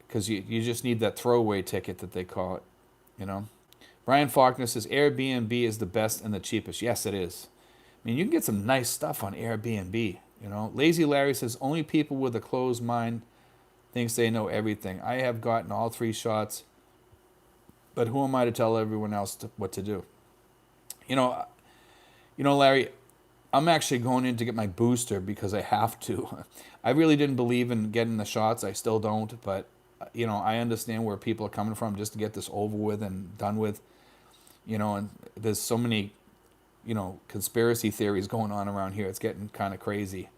because you just need that throwaway ticket that they call it, Brian Faulkner says, Airbnb is the best and the cheapest. Yes, it is. I mean, you can get some nice stuff on Airbnb, Lazy Larry says, only people with a closed mind thinks they know everything. I have gotten all 3 shots, but who am I to tell everyone else what to do? Larry, I'm actually going in to get my booster because I have to. I really didn't believe in getting the shots. I still don't, but I understand where people are coming from just to get this over with and done with. And there's so many, conspiracy theories going on around here. It's getting kind of crazy.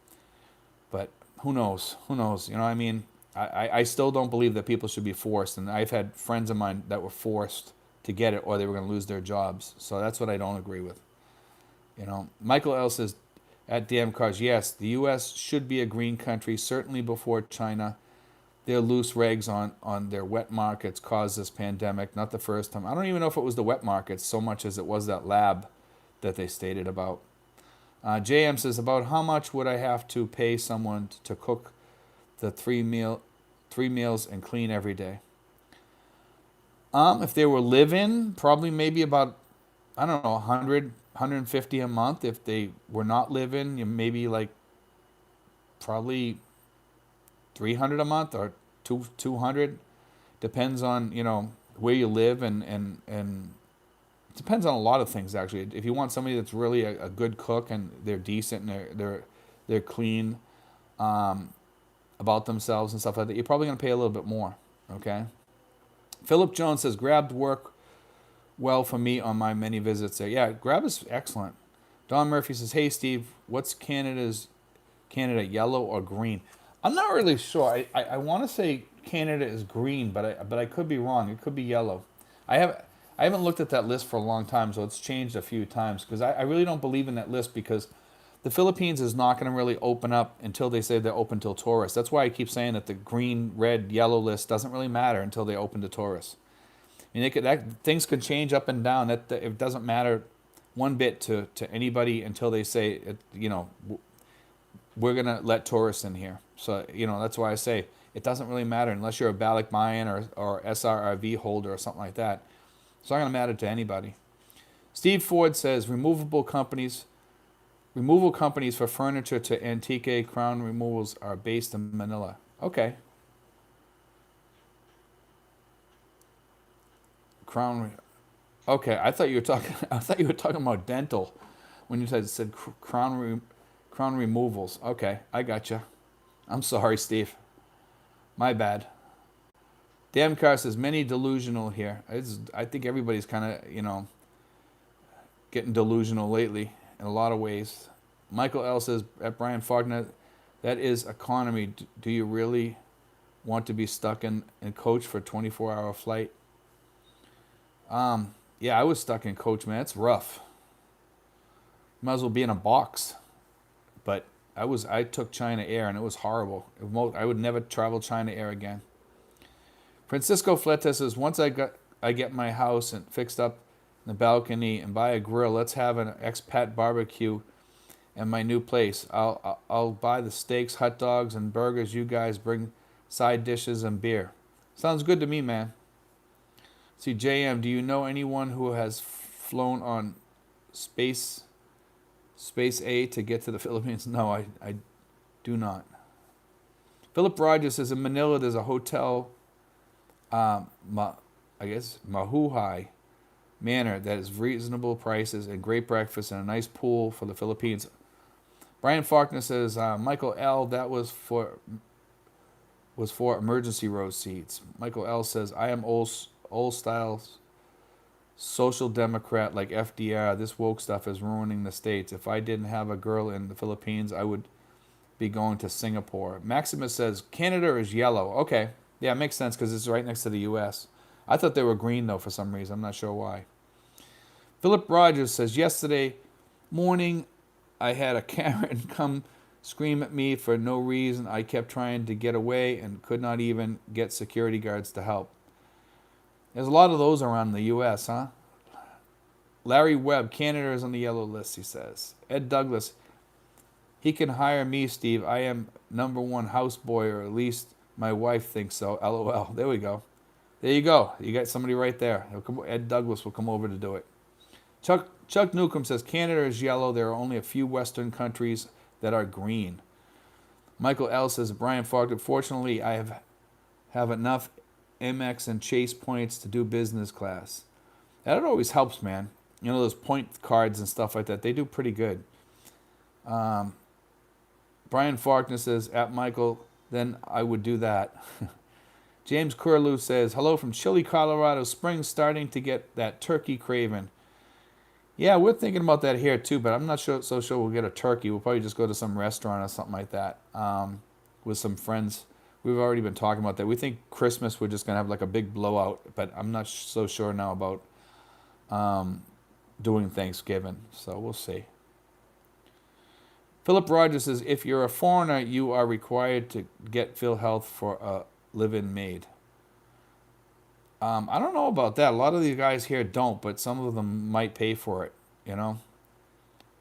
But who knows? Who knows? I mean, I still don't believe that people should be forced. And I've had friends of mine that were forced to get it or they were going to lose their jobs. So that's what I don't agree with. Michael L. says, at DM Cars, yes, the U.S. should be a green country, certainly before China. Their loose regs on their wet markets caused this pandemic, not the first time. I don't even know if it was the wet markets so much as it was that lab that they stated about. JM says, about how much would I have to pay someone to cook the three meals and clean every day? If they were live-in, probably maybe about, I don't know, 100, 150 a month. If they were not live-in, maybe like probably 300 a month or 200. Depends on, where you live and it depends on a lot of things, actually. If you want somebody that's really a good cook and they're decent and they're clean about themselves and stuff like that, you're probably going to pay a little bit more, okay? Philip Jones says, Grab work well for me on my many visits there. Yeah, Grab is excellent. Don Murphy says, hey, Steve, what's Canada, yellow or green? I'm not really sure. I want to say Canada is green, but I could be wrong. It could be yellow. I haven't looked at that list for a long time, so it's changed a few times because I really don't believe in that list because the Philippines is not going to really open up until they say they're open till tourists. That's why I keep saying that the green, red, yellow list doesn't really matter until they open to tourists. I mean, things could change up and down. It doesn't matter one bit to anybody until they say, we're going to let tourists in here. So, that's why I say it doesn't really matter unless you're a Balikbayan or SRRV holder or something like that. It's not going to matter to anybody. Steve Ford says, removal companies for furniture to Antique Crown removals are based in Manila. Okay. Okay, I thought you were talking about dental when you said crown removals. Okay, I gotcha. I'm sorry, Steve. My bad. Damn Car says, many delusional here. I think everybody's kind of, getting delusional lately in a lot of ways. Michael L. says, at Brian Faulkner, that is economy. Do you really want to be stuck in coach for a 24-hour flight? Yeah, I was stuck in coach, man. It's rough. Might as well be in a box. But I took China Air, and it was horrible. I would never travel China Air again. Francisco Fletes says, once I get my house and fixed up in the balcony and buy a grill, let's have an expat barbecue in my new place. I'll buy the steaks, hot dogs, and burgers. You guys bring side dishes and beer. Sounds good to me, man. See, JM, do you know anyone who has flown on Space A to get to the Philippines? No, I do not. Philip Rogers says, in Manila there's a hotel, I guess Mahuhay Manor, that is reasonable prices and great breakfast and a nice pool for the Philippines. Brian Faulkner says, Michael L., that was for emergency row seats. Michael L. says, I am old style social democrat like FDR. This woke stuff is ruining the States. If I didn't have a girl in the Philippines, I would be going to Singapore. Maximus says, Canada is yellow. Okay. Yeah, it makes sense because it's right next to the U.S. I thought they were green, though, for some reason. I'm not sure why. Philip Rogers says, yesterday morning, I had a Karen come scream at me for no reason. I kept trying to get away and could not even get security guards to help. There's a lot of those around the U.S., huh? Larry Webb, Canada is on the yellow list, he says. Ed Douglas, he can hire me, Steve. I am #1 houseboy, or at least my wife thinks so. LOL. There we go. There you go. You got somebody right there. Ed Douglas will come over to do it. Chuck Newcomb says, Canada is yellow. There are only a few Western countries that are green. Michael L. says, Brian Faulkner, fortunately, I have enough Amex and Chase points to do business class. That always helps, man. You know, those point cards and stuff like that, they do pretty good. Brian Faulkner says, at Michael, then I would do that. James Curlew says, hello from chilly Colorado Springs, starting to get that turkey craving. Yeah, we're thinking about that here too, but I'm not so sure we'll get a turkey. We'll probably just go to some restaurant or something like that with some friends. We've already been talking about that. We think Christmas we're just going to have like a big blowout, but I'm not so sure now about doing Thanksgiving, so we'll see. Philip Rogers says, if you're a foreigner, you are required to get PhilHealth for a live-in maid. I don't know about that. A lot of these guys here don't, but some of them might pay for it, you know.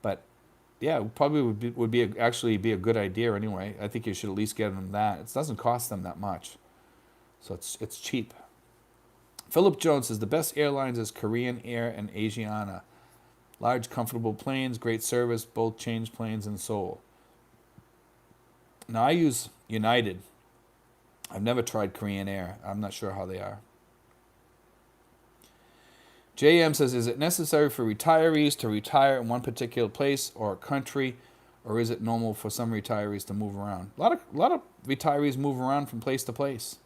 But yeah, it probably would actually be a good idea anyway. I think you should at least get them that. It doesn't cost them that much, so it's cheap. Philip Jones says the best airlines is Korean Air and Asiana. Large, comfortable planes, great service, both change planes in Seoul. Now I use United. I've never tried Korean Air. I'm not sure how they are. JM says, is it necessary for retirees to retire in one particular place or country, or is it normal for some retirees to move around? A lot of retirees move around from place to place.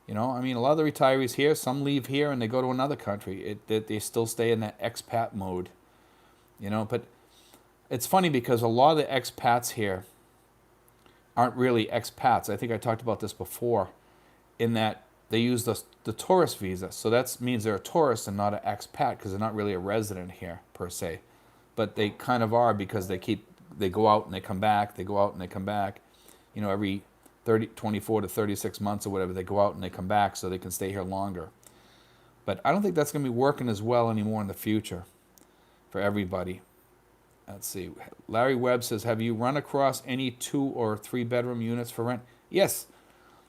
You know, I mean, a lot of the retirees here, some leave here and they go to another country. They still stay in that expat mode, you know. But it's funny because a lot of the expats here aren't really expats. I think I talked about this before, in that they use the tourist visa. So that means they're a tourist and not an expat because they're not really a resident here per se. But they kind of are because they go out and they come back, they go out and they come back. You know, every 24 to 36 months or whatever, they go out and they come back so they can stay here longer. But I don't think that's going to be working as well anymore in the future for everybody. Let's see. Larry Webb says, have you run across any 2 or 3 bedroom units for rent? Yes.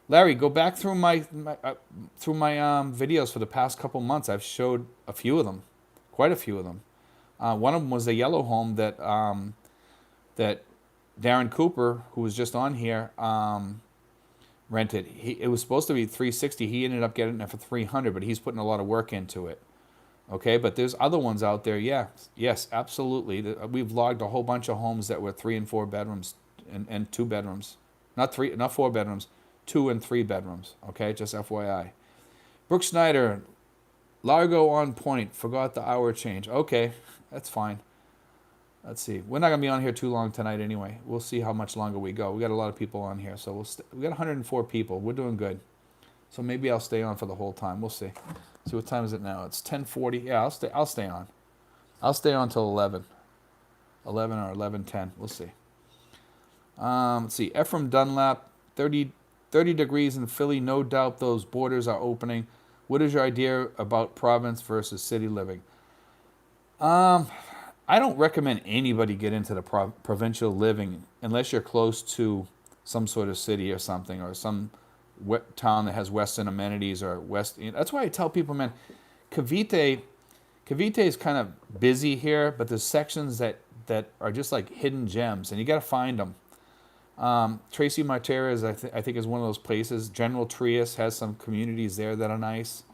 Larry, go back through my videos for the past couple months. I've showed a few of them, quite a few of them. One of them was a yellow home that Darren Cooper, who was just on here, rented. It was supposed to be $360. He ended up getting it for $300, but he's putting a lot of work into it. Okay, but there's other ones out there. Yeah, yes, absolutely. We've logged a whole bunch of homes that were 3 and 4 bedrooms and 2 bedrooms, not 4 bedrooms, 2 and 3 bedrooms. Okay, just FYI. Brooke Schneider, Largo on point. Forgot the hour change. Okay, that's fine. Let's see. We're not going to be on here too long tonight anyway. We'll see how much longer we go. We got a lot of people on here, so we got 104 people. We're doing good. So maybe I'll stay on for the whole time. We'll see. See, what time is it now? It's 10:40. Yeah, I'll stay on. I'll stay on till 11 or 11:10. We'll see. Let's see. Ephraim Dunlap, 30 30 degrees in Philly. No doubt those borders are opening. What is your idea about province versus city living? I don't recommend anybody get into the provincial living unless you're close to some sort of city or something, or some town that has Western amenities or West. That's why I tell people, man, Cavite, Cavite is kind of busy here, but there's sections that are just like hidden gems, and you got to find them. Tracy Martinez, I think, is one of those places. General Trias has some communities there that are nice.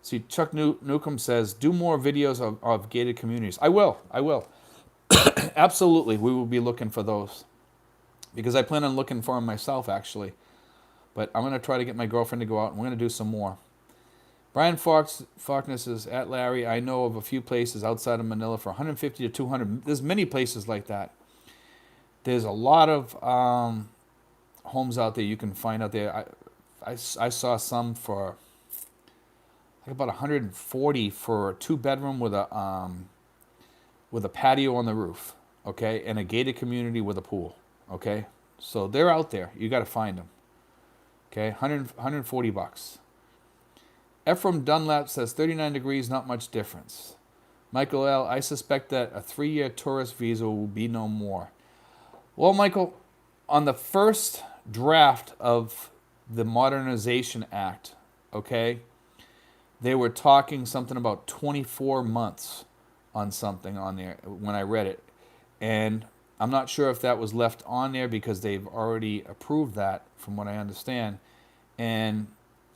See, Chuck Newcomb says, do more videos of gated communities. I will. Absolutely, we will be looking for those. Because I plan on looking for them myself, actually. But I'm going to try to get my girlfriend to go out, and we're going to do some more. Brian Faulkner says, at Larry, I know of a few places outside of Manila for 150 to 200. There's many places like that. There's a lot of homes out there you can find out there. I saw some for like about 140 for a 2-bedroom with a patio on the roof, okay, and a gated community with a pool, okay. So they're out there. You got to find them, okay. 140 bucks. Ephraim Dunlap says 39 degrees, not much difference. Michael L., I suspect that a 3-year tourist visa will be no more. Well, Michael, on the first draft of the Modernization Act, okay, they were talking something about 24 months on something on there when I read it. And I'm not sure if that was left on there because they've already approved that, from what I understand. And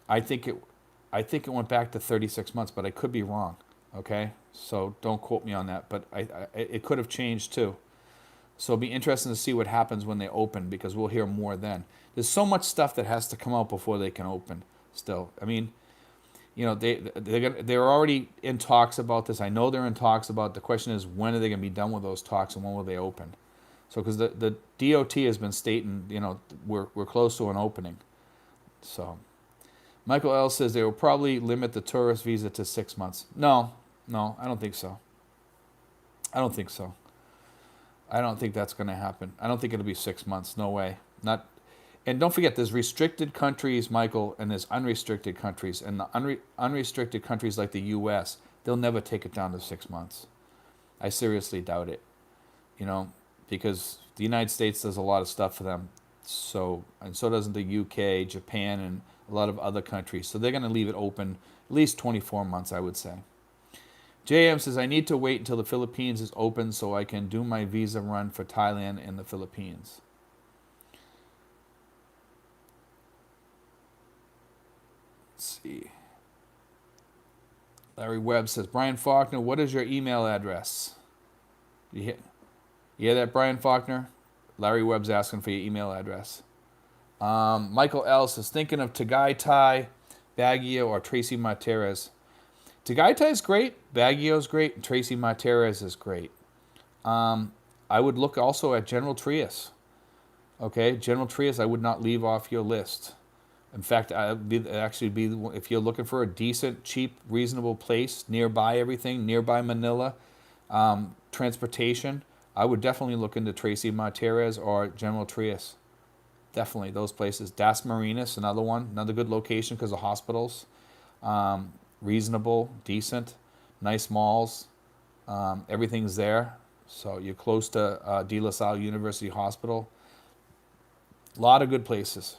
I think it went back to 36 months, but I could be wrong, okay? So don't quote me on that, but it could have changed too. So it'll be interesting to see what happens when they open, because we'll hear more then. There's so much stuff that has to come out before they can open still. I mean, you know, they're already in talks about this. I know they're in talks about it. The question is, when are they going to be done with those talks, and when will they open? So because the DOT has been stating, you know, we're close to an opening. So Michael L. says they will probably limit the tourist visa to 6 months. No, I don't think so. I don't think that's going to happen. I don't think it'll be 6 months. No way. Not. And don't forget, there's restricted countries, Michael, and there's unrestricted countries. And the unrestricted countries like the U.S., they'll never take it down to 6 months. I seriously doubt it, you know, because the United States does a lot of stuff for them. So does the U.K., Japan, and a lot of other countries. So they're going to leave it open at least 24 months, I would say. JM says, I need to wait until the Philippines is open so I can do my visa run for Thailand and the Philippines. Let's see. Larry Webb says, Brian Faulkner, what is your email address? You hear that, Brian Faulkner? Larry Webb's asking for your email address. Michael L. says, thinking of Tagaytay, Baguio, or Tracy Martinez. Tagaytay is great, Baguio is great, and Tracy Martinez is great. I would look also at General Trias. Okay, General Trias I would not leave off your list. In fact, if you're looking for a decent, cheap, reasonable place, nearby everything, nearby Manila, transportation, I would definitely look into Tracy Martinez or General Trias. Definitely, those places. Das Marinas, another one, another good location because of hospitals. Reasonable, decent, nice malls. Everything's there. So you're close to De La Salle University Hospital. A lot of good places.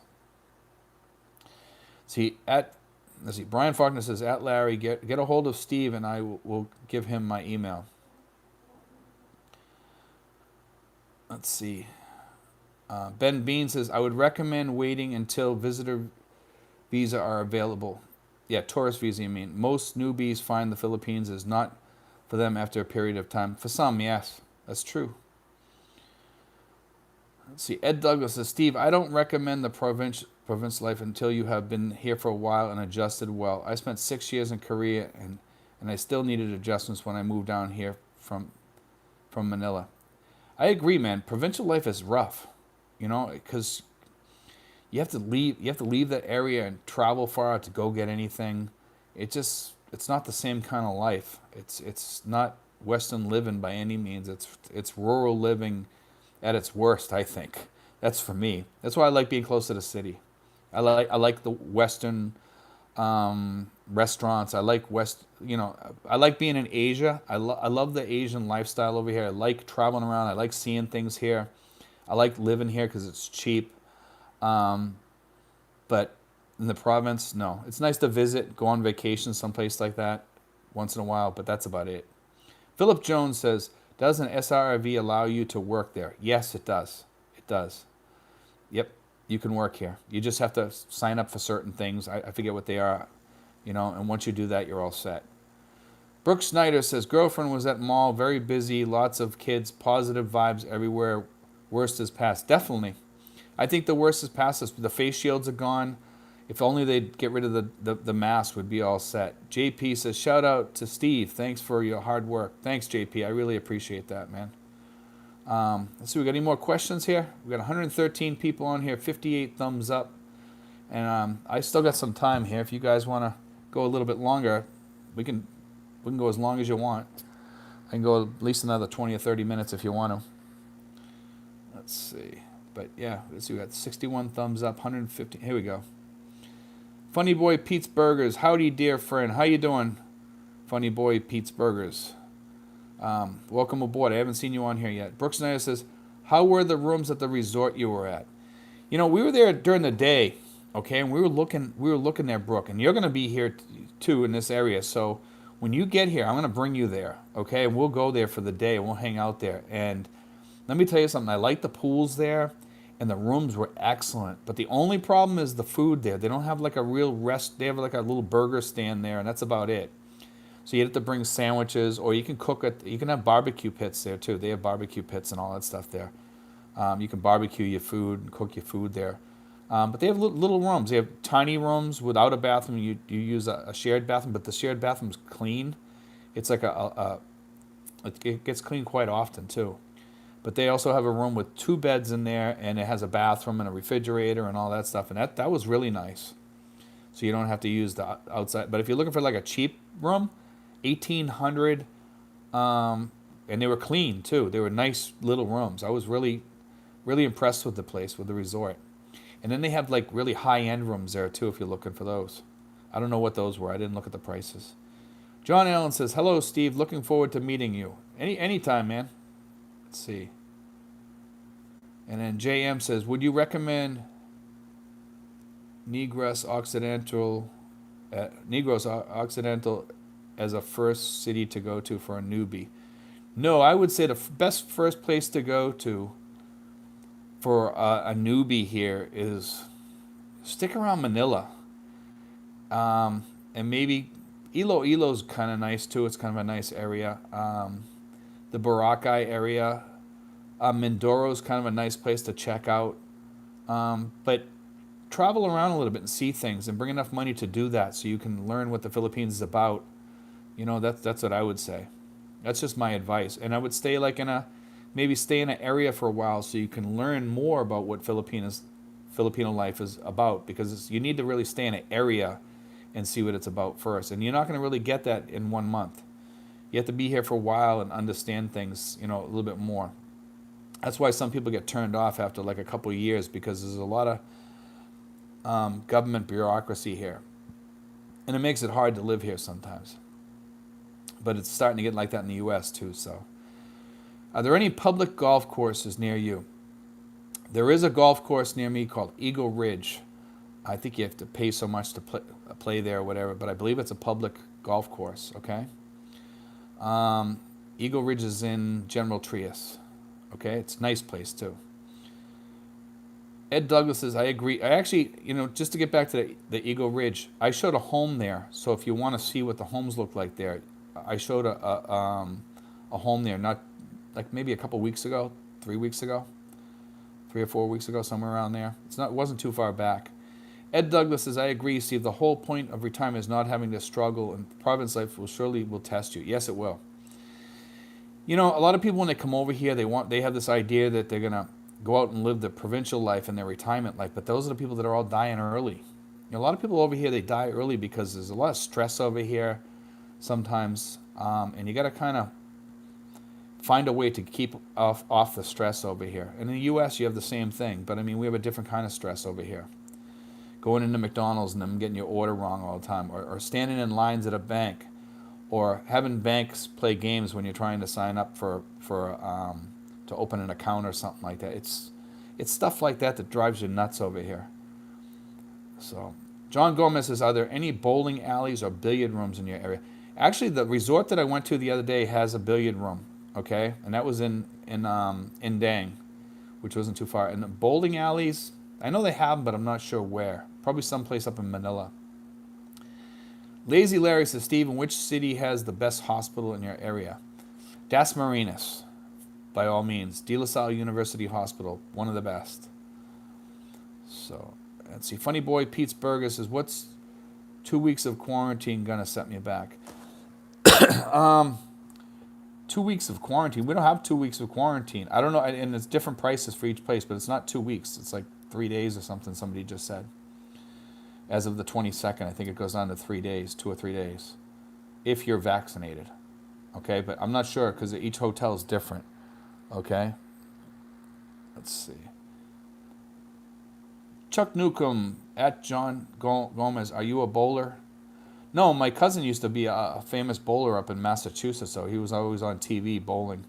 Brian Faulkner says, at Larry, get a hold of Steve and I will give him my email. Let's see. Ben Bean says, I would recommend waiting until visitor visa are available. Yeah, tourist visa, you mean. Most newbies find the Philippines is not for them after a period of time. For some, yes, that's true. Let's see. Ed Douglas says, Steve, I don't recommend the province life until you have been here for a while and adjusted well. I spent 6 years in Korea and I still needed adjustments when I moved down here from Manila. I agree, man. Provincial life is rough, you know, because you have to leave that area and travel far out to go get anything. It's not the same kind of life. It's not Western living by any means. It's rural living at its worst, I think. That's for me. That's why I like being close to the city. I like the Western restaurants. I like I like being in Asia. I love the Asian lifestyle over here. I like traveling around. I like seeing things here. I like living here because it's cheap. Um, but in the province, no. It's nice to visit, go on vacation someplace like that once in a while, but that's about it. Philip Jones says, does an SRV allow you to work there? Yes, it does. It does. Yep, you can work here. You just have to sign up for certain things. I forget what they are, and once you do that, you're all set. Brooke Snyder says, girlfriend was at mall, very busy, lots of kids, positive vibes everywhere. Worst is past. Definitely. I think the worst is past us. The face shields are gone. If only they'd get rid of the mask, would be all set. JP says, shout out to Steve. Thanks for your hard work. Thanks, JP. I really appreciate that, man. Let's see, we got any more questions here? We got 113 people on here, 58 thumbs up. And I still got some time here. If you guys want to go a little bit longer, we can go as long as you want. I can go at least another 20 or 30 minutes if you want to. Let's see. But yeah, let's see, we got 61 thumbs up, 150. Here we go. Funny Boy Pete's Burgers. Howdy, dear friend. How you doing? Funny Boy Pete's Burgers. Welcome aboard. I haven't seen you on here yet. Brooks Snyder says, how were the rooms at the resort you were at? We were there during the day, okay, and we were looking there, Brooke, and you're going to be here too in this area. So when you get here, I'm going to bring you there, okay, and we'll go there for the day and we'll hang out there. And let me tell you something. I like the pools there, and the rooms were excellent. But the only problem is the food there. They don't have like a real rest. They have like a little burger stand there, and that's about it. So you have to bring sandwiches, or you can cook it. You can have barbecue pits there too. They have barbecue pits and all that stuff there. You can barbecue your food and cook your food there. But they have little rooms. They have tiny rooms without a bathroom. You use a shared bathroom, but the shared bathroom's clean. It's like it gets cleaned quite often too. But they also have a room with 2 beds in there, and it has a bathroom and a refrigerator and all that stuff. And that was really nice. So you don't have to use the outside. But if you're looking for like a cheap room, 1,800, and they were clean too. They were nice little rooms. I was really, really impressed with the place, with the resort. And then they have like really high-end rooms there too if you're looking for those. I don't know what those were. I didn't look at the prices. John Allen says, hello, Steve. Looking forward to meeting you. Anytime, man. Let's see. And then JM says, would you recommend Negros Occidental as a first city to go to for a newbie? No, I would say the best first place to go to for a newbie here is stick around Manila. And maybe Iloilo's kind of nice too. It's kind of a nice area. The Boracay area. Mindoro's kind of a nice place to check out. But travel around a little bit and see things and bring enough money to do that so you can learn what the Philippines is about. That's what I would say. That's just my advice. And I would stay maybe stay in an area for a while so you can learn more about what Filipino life is about, because you need to really stay in an area and see what it's about first. And you're not going to really get that in 1 month. You have to be here for a while and understand things, a little bit more. That's why some people get turned off after like a couple of years, because there's a lot of government bureaucracy here. And it makes it hard to live here sometimes. But it's starting to get like that in the U.S. too. So, are there any public golf courses near you? There is a golf course near me called Eagle Ridge. I think you have to pay so much to play there or whatever, but I believe it's a public golf course, okay? Eagle Ridge is in General Trias, okay? It's a nice place too. Ed Douglas says, I agree. I actually, just to get back to the Eagle Ridge, I showed a home there. So if you want to see what the homes look like there, I showed a home there, not like maybe a couple weeks ago, 3 weeks ago, 3 or 4 weeks ago, somewhere around there. It wasn't too far back. Ed Douglas says, I agree, Steve. The whole point of retirement is not having to struggle, and province life will test you. Yes, it will. A lot of people when they come over here, they have this idea that they're gonna go out and live the provincial life and their retirement life, but those are the people that are all dying early. A lot of people over here, they die early because there's a lot of stress over here sometimes, and you got to kind of find a way to keep off the stress over here. And in the U.S., you have the same thing, but I mean, we have a different kind of stress over here. Going into McDonald's and them getting your order wrong all the time, or standing in lines at a bank, or having banks play games when you're trying to sign up for to open an account or something like that. It's stuff like that that drives you nuts over here. So, John Gomez says, are there any bowling alleys or billiard rooms in your area? Actually, the resort that I went to the other day has a billiard room, okay? And that was in Dang, which wasn't too far. And the bowling alleys, I know they have them, but I'm not sure where. Probably someplace up in Manila. Lazy Larry says, Stephen, which city has the best hospital in your area? Das Marinas, by all means. De La Salle University Hospital, one of the best. So, let's see. Funny Boy Pete's Burger says, what's 2 weeks of quarantine gonna set me back? 2 weeks of quarantine? We don't have 2 weeks of quarantine. I don't know, and it's different prices for each place, but it's not 2 weeks. It's like 3 days or something, somebody just said. As of the 22nd, I think it goes on to 3 days, 2 or 3 days, if you're vaccinated. Okay, but I'm not sure because each hotel is different. Okay, let's see. Chuck Newcomb at John Gomez, are you a bowler? No, my cousin used to be a famous bowler up in Massachusetts, so he was always on TV bowling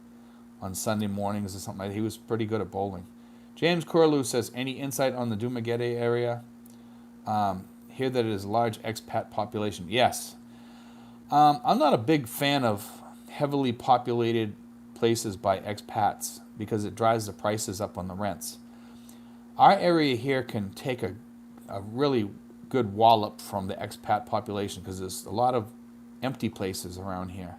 on Sunday mornings or something like that. He was pretty good at bowling. James Curlew says, any insight on the Dumaguete area? Hear that it is a large expat population. Yes. I'm not a big fan of heavily populated places by expats because it drives the prices up on the rents. Our area here can take a really good wallop from the expat population because there's a lot of empty places around here.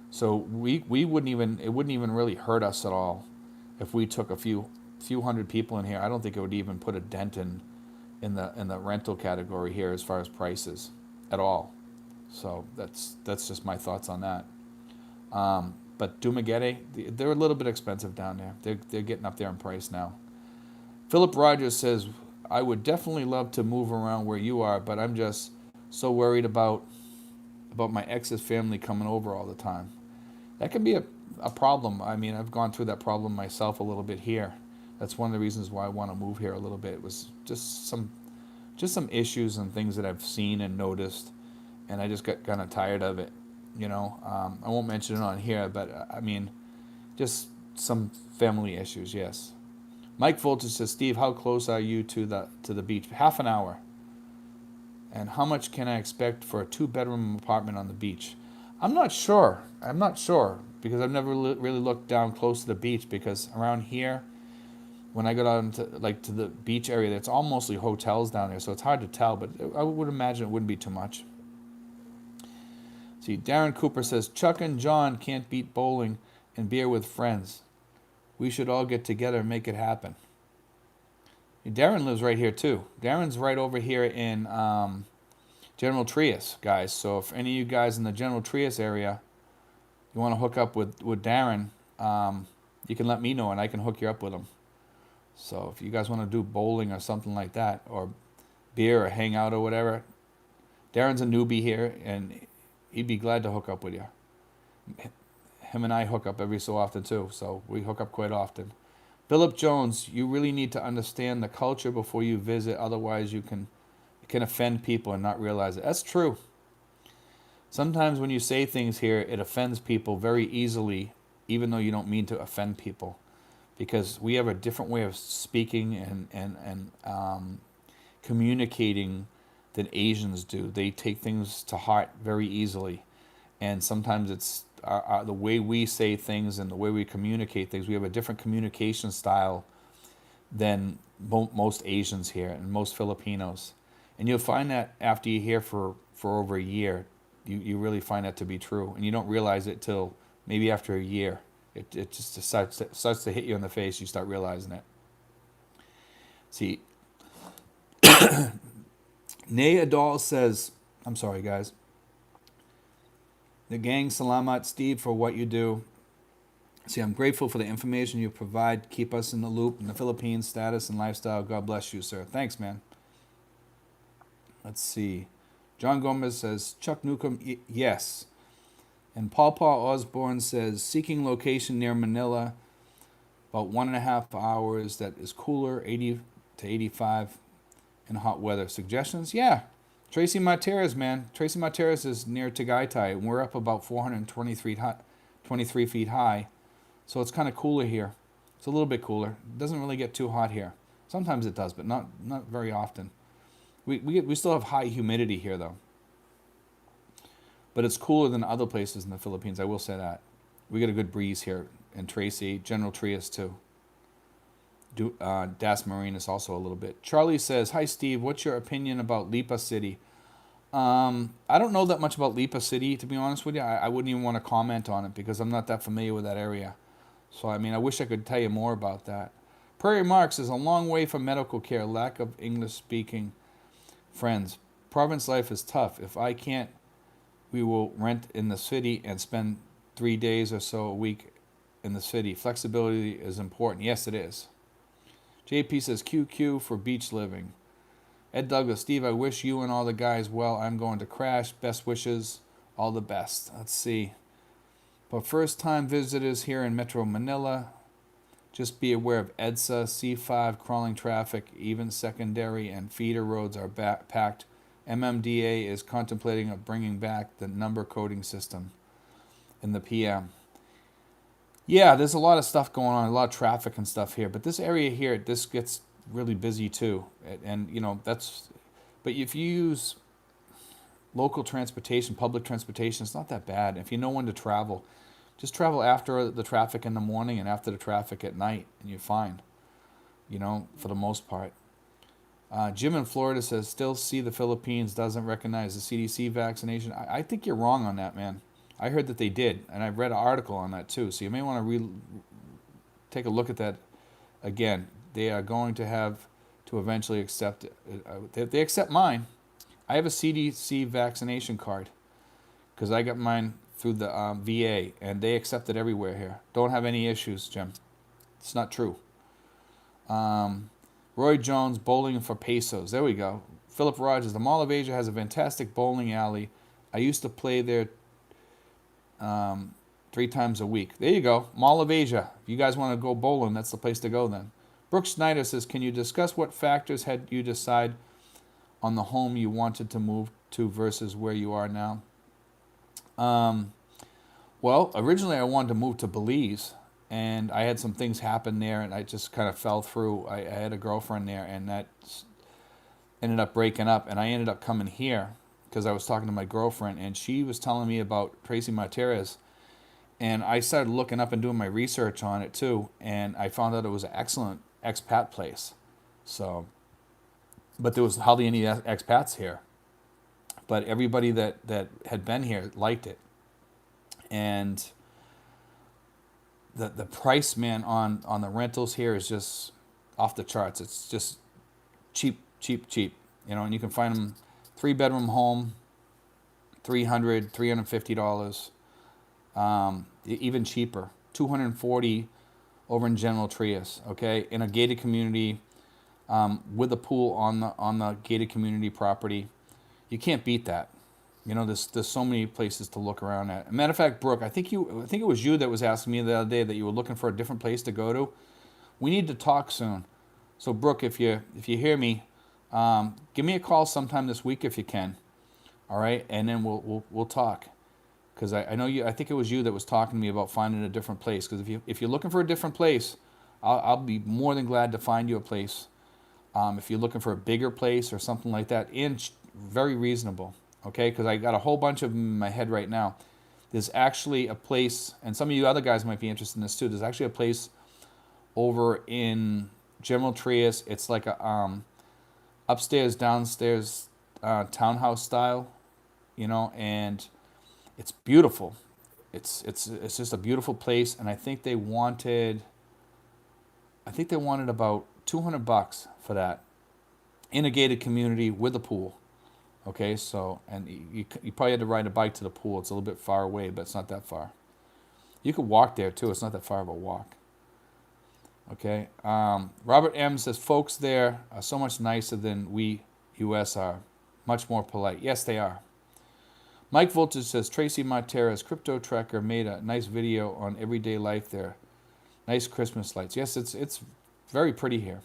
So we wouldn't even, it wouldn't even really hurt us at all if we took a few hundred people in here. I don't think it would even put a dent in the rental category here as far as prices at all. So that's just my thoughts on that. But Dumaguete, they're a little bit expensive down there. They're getting up there in price now. Philip Rogers says, I would definitely love to move around where you are, but I'm just so worried about my ex's family coming over all the time. That can be a problem. I mean, I've gone through that problem myself a little bit here. That's one of the reasons why I want to move here a little bit. It was just some issues and things that I've seen and noticed, and I just got kind of tired of it. You know, I won't mention it on here, but I mean, just some family issues. Yes. Mike Voltage says, Steve, how close are you to the beach? Half an hour. And how much can I expect for a 2-bedroom apartment on the beach? I'm not sure. Because I've never really looked down close to the beach, because around here, when I go down to the beach area, it's all mostly hotels down there, so it's hard to tell, but I would imagine it wouldn't be too much. See, Darren Cooper says, Chuck and John can't beat bowling and beer with friends. We should all get together and make it happen. Darren lives right here too. Darren's right over here in General Trias, guys. So if any of you guys in the General Trias area, you want to hook up with Darren, you can let me know and I can hook you up with him. So if you guys want to do bowling or something like that, or beer or hang out or whatever, Darren's a newbie here and he'd be glad to hook up with you. Him and I hook up every so often too, so we hook up quite often. Philip Jones, you really need to understand the culture before you visit, otherwise you can offend people and not realize it. That's true. Sometimes when you say things here, it offends people very easily, even though you don't mean to offend people, because we have a different way of speaking and communicating than Asians do. They take things to heart very easily, and sometimes it's the way we say things and the way we communicate things. We have a different communication style than most Asians here and most Filipinos. And you'll find that after you're here for over a year, you really find that to be true. And you don't realize it till maybe after a year. It just starts to hit you in the face. You start realizing it. See, Nay Adal says, I'm sorry, guys. The gang, salamat, Steve, for what you do. See, I'm grateful for the information you provide. Keep us in the loop in the Philippines status and lifestyle. God bless you, sir. Thanks, man. Let's see. John Gomez says, Chuck Newcomb, yes. And Paul Osborne says, seeking location near Manila, about 1.5 hours that is cooler, 80 to 85 in hot weather. Suggestions? Yeah. Tracy Martirez, man. Tracy Martirez is near Tagaytay, and we're up about 23 feet high. So it's kind of cooler here. It's a little bit cooler. It doesn't really get too hot here. Sometimes it does, but not very often. We still have high humidity here, though. But it's cooler than other places in the Philippines, I will say that. We get a good breeze here in Tracy. General Trias, too. Das Marinas also a little bit. Charlie says, hi, Steve. What's your opinion about Lipa City? I don't know that much about Lipa City, to be honest with you. I wouldn't even want to comment on it because I'm not that familiar with that area. So, I mean, I wish I could tell you more about that. Prairie Marks is a long way from medical care, lack of English-speaking friends. Province life is tough. If I can't, we will rent in the city and spend 3 days or so a week in the city. Flexibility is important. Yes, it is. JP says, QQ for beach living. Ed Douglas, Steve, I wish you and all the guys well. I'm going to crash. Best wishes. All the best. Let's see. But first-time visitors here in Metro Manila, just be aware of EDSA, C5, crawling traffic, even secondary and feeder roads are packed. MMDA is contemplating of bringing back the number coding system in the PM. Yeah, there's a lot of stuff going on, a lot of traffic and stuff here. But this area here, this gets really busy too. And you know, that's, but if you use local transportation, public transportation, it's not that bad. If you know when to travel, just travel after the traffic in the morning and after the traffic at night, and you're fine, you know, for the most part. Jim in Florida says, still see the Philippines doesn't recognize the CDC vaccination. I think you're wrong on that, man. I heard that they did, and I've read an article on that too, so you may want to take a look at that again. They are going to have to eventually accept it. They accept mine. I have a CDC vaccination card because I got mine through the VA, and they accept it everywhere here. Don't have any issues, Jim. It's not true. Roy Jones, bowling for pesos. There we go. Philip Rogers, the Mall of Asia has a fantastic bowling alley. I used to play there 3 times a week. There you go. Mall of Asia. If you guys want to go bowling, that's the place to go then. Brooke Snyder says, can you discuss what factors had you decide on the home you wanted to move to versus where you are now? Well, originally I wanted to move to Belize, and I had some things happen there, and I just kind of fell through. I had a girlfriend there, and that ended up breaking up, and I ended up coming here because I was talking to my girlfriend, and she was telling me about Tracy Martirez, and I started looking up and doing my research on it too, and I found out it was an excellent expat place. So, but there was hardly any expats here. But everybody that had been here liked it. And the price, man, on the rentals here is just off the charts. It's just cheap. You know, and you can find them 3-bedroom home, $350, even cheaper, $240 over in General Trias, okay, in a gated community with a pool on the gated community property. You can't beat that. You know, there's so many places to look around at. As a matter of fact, Brooke, I think it was you that was asking me the other day that you were looking for a different place to go to. We need to talk soon. So, Brooke, if you hear me, give me a call sometime this week if you can. All right, and then we'll talk. Because I know you. I think it was you that was talking to me about finding a different place. Because if you're looking for a different place, I'll be more than glad to find you a place. If you're looking for a bigger place or something like that, very reasonable, okay? Because I got a whole bunch of them in my head right now. There's actually a place, and some of you other guys might be interested in this too. There's actually a place over in General Trias. It's like a upstairs, downstairs townhouse style, you know, and it's beautiful. It's just a beautiful place, and I think they wanted about $200 for that in a gated community with a pool. Okay, so, and you probably had to ride a bike to the pool. It's a little bit far away, but it's not that far. You could walk there too. It's not that far of a walk. Okay. Robert M. says, folks there are so much nicer than we U.S. are. Much more polite. Yes, they are. Mike Voltage says Tracy Martera's crypto tracker made a nice video on everyday life there. Nice Christmas lights. Yes, it's very pretty here.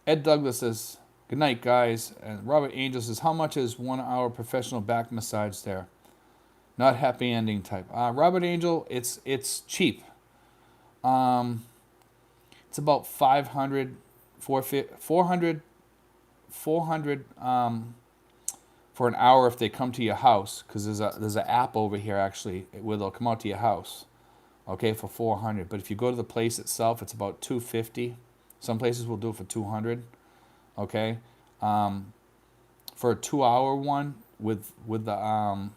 Ed Douglas says, good night, guys. And Robert Angel says, how much is 1 hour professional back massage there? Not happy ending type. Robert Angel, it's cheap. It's about 500, 400, 400 for an hour if they come to your house, because there's an app over here actually where they'll come out to your house, okay, for 400. But if you go to the place itself, it's about 250. Some places will do it for 200, okay. For a 2 hour one with the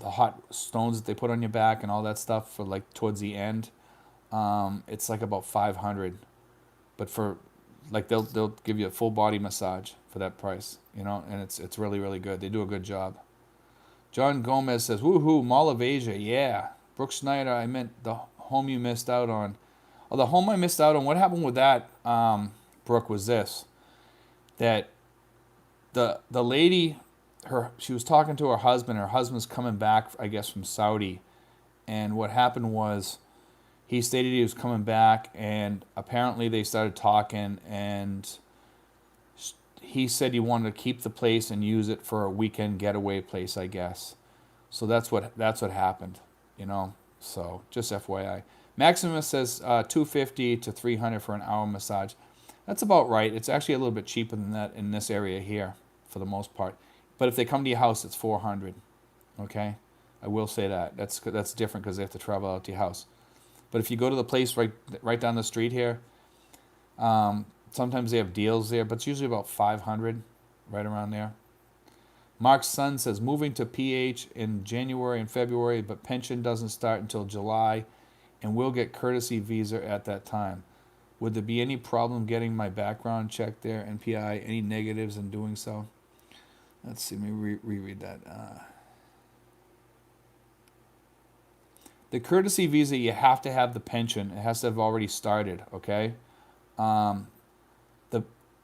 hot stones that they put on your back and all that stuff for like towards the end, it's like about 500. But for like they'll give you a full body massage for that price, you know, and it's really really good. They do a good job. John Gomez says, woohoo, Mall of Asia, yeah. Brooke Schneider, I meant the home you missed out on. Oh, the home I missed out on, what happened with that, Brooke, was this. That the lady, she was talking to her husband's coming back, I guess, from Saudi. And what happened was, he stated he was coming back, and apparently they started talking, and he said he wanted to keep the place and use it for a weekend getaway place, I guess. So that's what happened, you know. So just FYI. Maximus says 250 to 300 for an hour massage. That's about right. It's actually a little bit cheaper than that in this area here, for the most part. But if they come to your house, it's 400. Okay, I will say that. That's different because they have to travel out to your house. But if you go to the place right down the street here, sometimes they have deals there, but it's usually about 500, right around there. Mark's son says, moving to PH in January and February, but pension doesn't start until July, and we'll get courtesy visa at that time. Would there be any problem getting my background checked there, NPI? Any negatives in doing so? Let's see, let me reread that. The courtesy visa, you have to have the pension. It has to have already started, okay?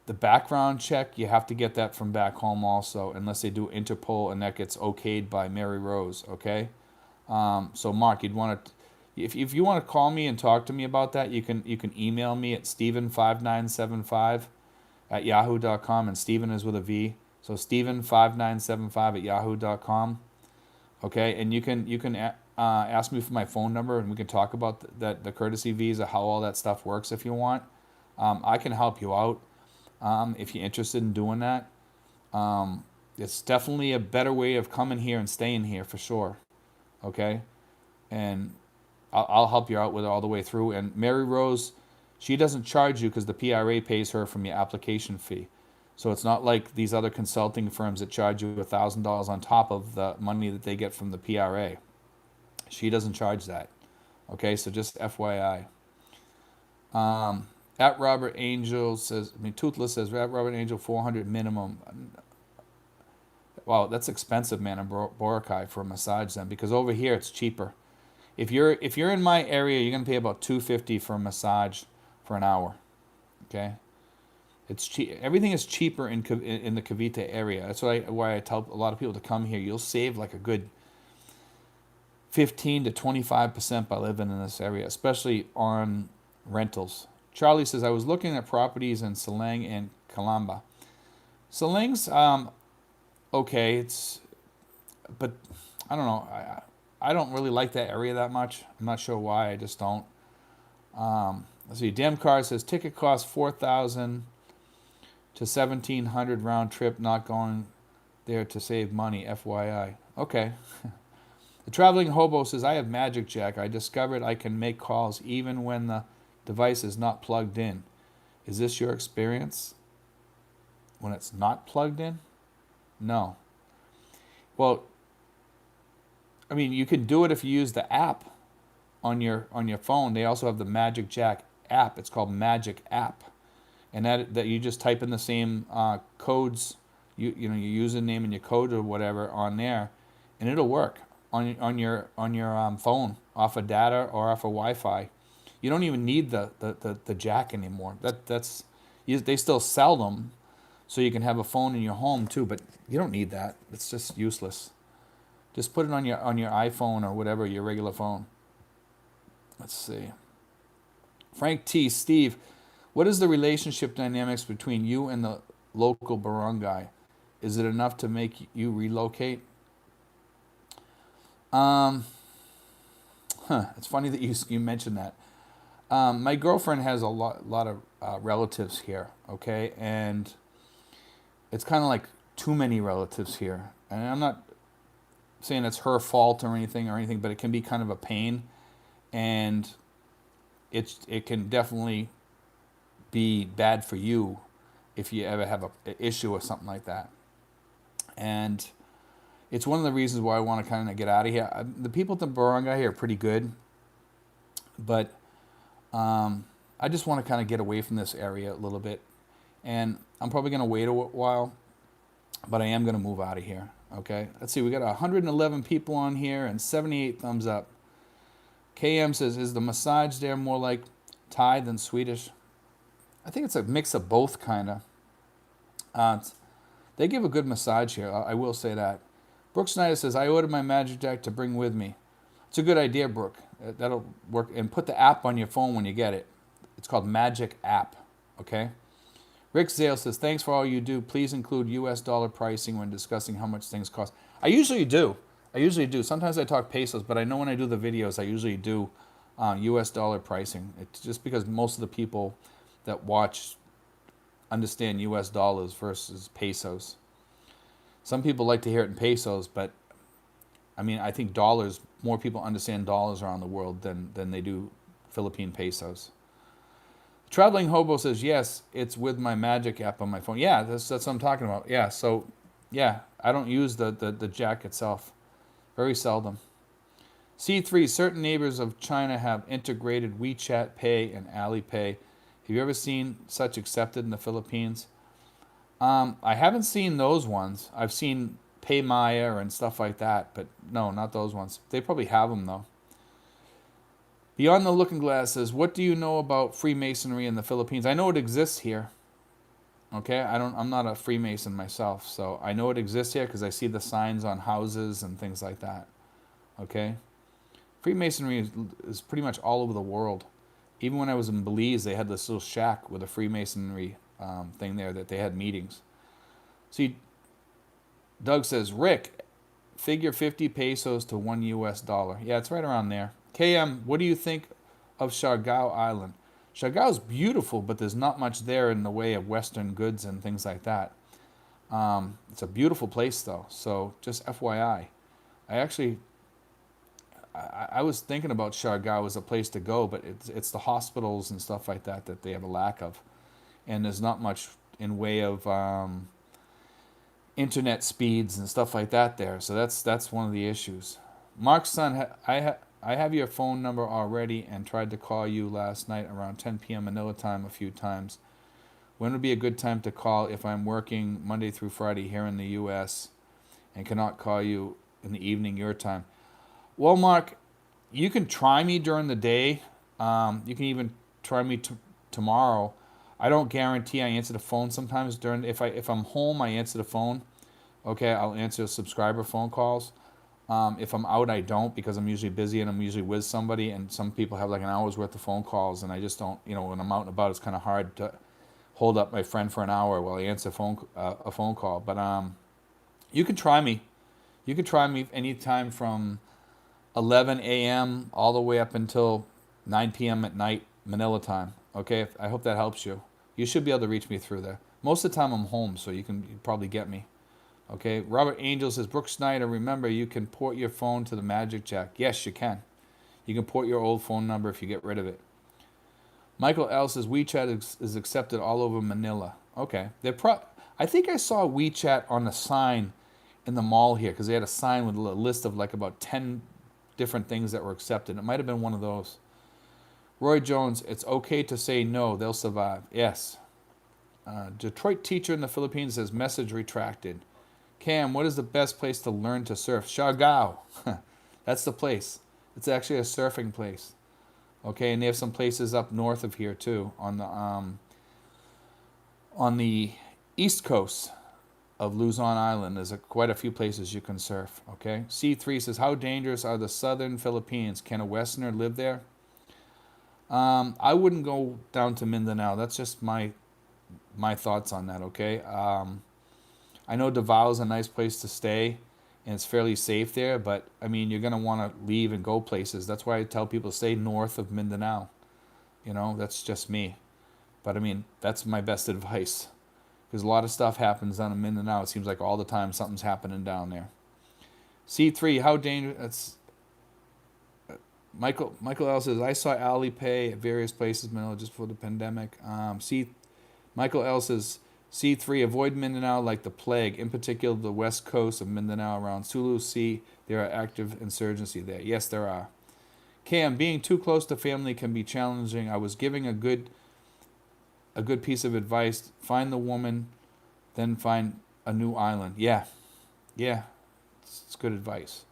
The background check, you have to get that from back home also, unless they do Interpol and that gets okayed by Mary Rose, okay? So Mark, you'd want to, if you want to call me and talk to me about that, you can email me at Steven5975 at yahoo.com, and Steven is with a V, so Steven5975 at yahoo.com, okay? And you can ask me for my phone number, and we can talk about the courtesy visa, how all that stuff works if you want. I can help you out if you're interested in doing that. It's definitely a better way of coming here and staying here for sure, okay? And I'll help you out with it all the way through. And Mary Rose, she doesn't charge you because the PRA pays her from your application fee. So it's not like these other consulting firms that charge you $1,000 on top of the money that they get from the PRA. She doesn't charge that. Okay, so just FYI. At Robert Angel says, Toothless says, at Robert Angel, 400 minimum. Wow, that's expensive, man, in Boracay for a massage then, because over here it's cheaper. If you're in my area, you're gonna pay about $250 for a massage for an hour. Okay, it's cheap. Everything is cheaper in the Cavite area. That's why I tell a lot of people to come here. You'll save like a good 15 to 25% by living in this area, especially on rentals. Charlie says, I was looking at properties in Silang and Calamba. Silang's okay, but I don't know. I don't really like that area that much. I'm not sure why. I just don't. Let's see. Damn Car says ticket costs $4,000 to $1,700 round trip. Not going there to save money. FYI. Okay. The Traveling Hobo says, I have Magic Jack. I discovered I can make calls even when the device is not plugged in. Is this your experience? When it's not plugged in? No. Well, I mean, you can do it if you use the app on your phone. They also have the Magic Jack app. It's called Magic App, and that you just type in the same codes, you know, your username and your code or whatever on there, and it'll work on your phone off of data or off of Wi-Fi. You don't even need the jack anymore. They still sell them, so you can have a phone in your home too. But you don't need that. It's just useless. Just put it on your iPhone or whatever, your regular phone. Let's see. Frank T. Steve, what is the relationship dynamics between you and the local barangay? Is it enough to make you relocate? Um, it's funny that you mentioned that. My girlfriend has a lot of relatives here, okay, and it's kind of like too many relatives here. And I'm not saying it's her fault or anything, but it can be kind of a pain, and it can definitely be bad for you if you ever have a issue or something like that. And it's one of the reasons why I want to kind of get out of here. The people at the barangay here are pretty good, but I just want to kind of get away from this area a little bit. And I'm probably going to wait a while, but I am going to move out of here. Okay, let's see. We got 111 people on here and 78 thumbs up. KM says, is the massage there more like Thai than Swedish? I think it's a mix of both, kind of. They give a good massage here, I will say that. Brooke Snyder says, I ordered my Magic Jack to bring with me. It's a good idea, Brooke. That'll work. And put the app on your phone when you get it. It's called Magic App, okay? Rick Zale says, thanks for all you do. Please include US dollar pricing when discussing how much things cost. I usually do. Sometimes I talk pesos, but I know when I do the videos, I usually do US dollar pricing. It's just because most of the people that watch understand US dollars versus pesos. Some people like to hear it in pesos, but I mean, I think dollars, more people understand dollars around the world than they do Philippine pesos. Traveling Hobo says, yes, it's with my Magic app on my phone. Yeah, that's what I'm talking about. Yeah, so, yeah, I don't use the jack itself. Very seldom. C3, certain neighbors of China have integrated WeChat Pay and Alipay. Have you ever seen such accepted in the Philippines? I haven't seen those ones. I've seen PayMaya and stuff like that, but no, not those ones. They probably have them, though. Beyond the Looking Glass says, what do you know about Freemasonry in the Philippines? I know it exists here. Okay, I'm not a Freemason myself, so I know it exists here because I see the signs on houses and things like that. Okay, Freemasonry is pretty much all over the world. Even when I was in Belize, they had this little shack with a Freemasonry thing there that they had meetings. See, Doug says, Rick, figure 50 pesos to $1 US. Yeah, it's right around there. KM, what do you think of Siargao Island? Siargao's beautiful, but there's not much there in the way of Western goods and things like that. It's a beautiful place, though, so just FYI. I was thinking about Siargao as a place to go, but it's the hospitals and stuff like that they have a lack of. And there's not much in way of internet speeds and stuff like that there. So that's one of the issues. Mark's son, I have your phone number already and tried to call you last night around 10 p.m. Manila time a few times. When would be a good time to call if I'm working Monday through Friday here in the U.S. and cannot call you in the evening your time? Well, Mark, you can try me during the day. You can even try me tomorrow. I don't guarantee I answer the phone sometimes if I'm home, I answer the phone. Okay, I'll answer subscriber phone calls. If I'm out, I don't, because I'm usually busy and I'm usually with somebody, and some people have like an hour's worth of phone calls, and I just don't, when I'm out and about, it's kind of hard to hold up my friend for an hour while I answer a phone call. But you can try me. You can try me anytime from 11 a.m. all the way up until 9 p.m. at night, Manila time. Okay, I hope that helps you. You should be able to reach me through there. Most of the time I'm home, so you can probably get me. Okay, Robert Angel says, Brooke Snyder, remember, you can port your phone to the Magic Jack. Yes, you can. You can port your old phone number if you get rid of it. Michael L. says, WeChat is accepted all over Manila. Okay. I think I saw WeChat on the sign in the mall here, because they had a sign with a list of like about 10 different things that were accepted. It might have been one of those. Roy Jones, it's okay to say no. They'll survive. Yes. Detroit teacher in the Philippines says, message retracted. Cam, what is the best place to learn to surf? Siargao. That's the place. It's actually a surfing place. Okay, and they have some places up north of here too, on the East Coast of Luzon Island. There's quite a few places you can surf. Okay. C3 says, how dangerous are the southern Philippines? Can a Westerner live there? I wouldn't go down to Mindanao. That's just my thoughts on that. Okay. I know Davao is a nice place to stay, and it's fairly safe there. But I mean, you're gonna want to leave and go places. That's why I tell people to stay north of Mindanao. That's just me. But I mean, that's my best advice because a lot of stuff happens down in Mindanao. It seems like all the time something's happening down there. C3, how dangerous? That's Michael L says, I saw Alipay at various places in Manila just before the pandemic. Michael L says, C3, avoid Mindanao like the plague, in particular the west coast of Mindanao around Sulu Sea. There are active insurgency there. Yes, there are. KM, being too close to family can be challenging. I was giving a good piece of advice. Find the woman, then find a new island. Yeah, it's good advice.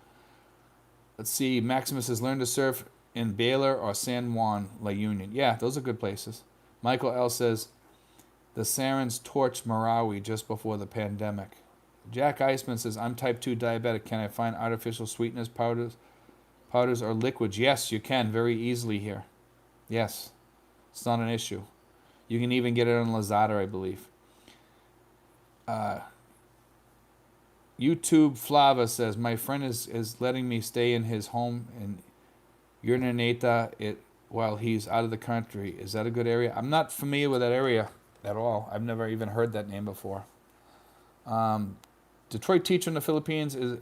Let's see. Maximus says, learn to surf in Baylor or San Juan, La Union. Yeah, those are good places. Michael L says, the Sarens torched Marawi just before the pandemic. Jack Eisman says, I'm type 2 diabetic. Can I find artificial sweetness powders or liquids? Yes, you can very easily here. Yes, it's not an issue. You can even get it on Lazada, I believe. YouTube Flava says, my friend is letting me stay in his home in Urdaneta while he's out of the country. Is that a good area? I'm not familiar with that area at all. I've never even heard that name before. Detroit teacher in the Philippines it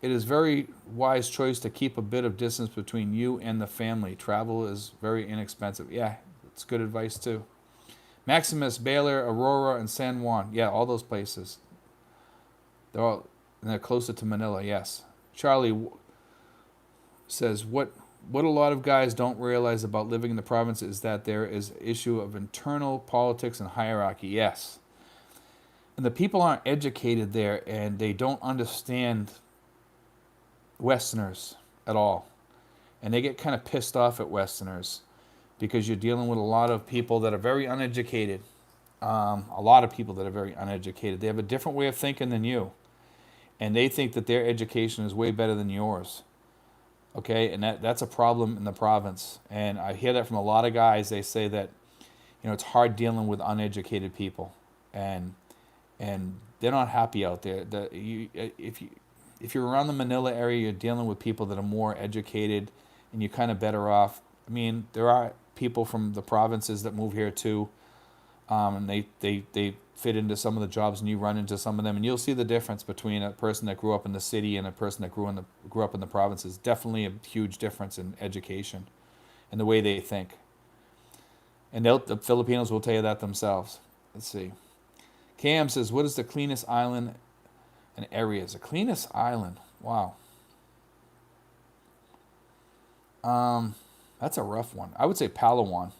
is very wise choice to keep a bit of distance between you and the family. Travel is very inexpensive. Yeah, it's good advice too. Maximus, Baylor, Aurora, and San Juan. Yeah, all those places. They're closer to Manila. Yes. Charlie says what a lot of guys don't realize about living in the province is that there is an issue of internal politics and hierarchy. Yes. And the people aren't educated there, and they don't understand Westerners at all. And they get kind of pissed off at Westerners because you're dealing with a lot of people that are very uneducated. A lot of people that are very uneducated. They have a different way of thinking than you. And they think that their education is way better than yours. Okay, and that's a problem in the province. And I hear that from a lot of guys. They say that, it's hard dealing with uneducated people, and they're not happy out there. If you're around the Manila area, you're dealing with people that are more educated, and you're kind of better off. I mean, there are people from the provinces that move here too, and they fit into some of the jobs, and you run into some of them, and you'll see the difference between a person that grew up in the city and a person that grew up in the provinces. Definitely a huge difference in education and the way they think. And the Filipinos will tell you that themselves. Let's see. Cam says, what is the cleanest island and areas? The cleanest island? Wow. That's a rough one. I would say Palawan.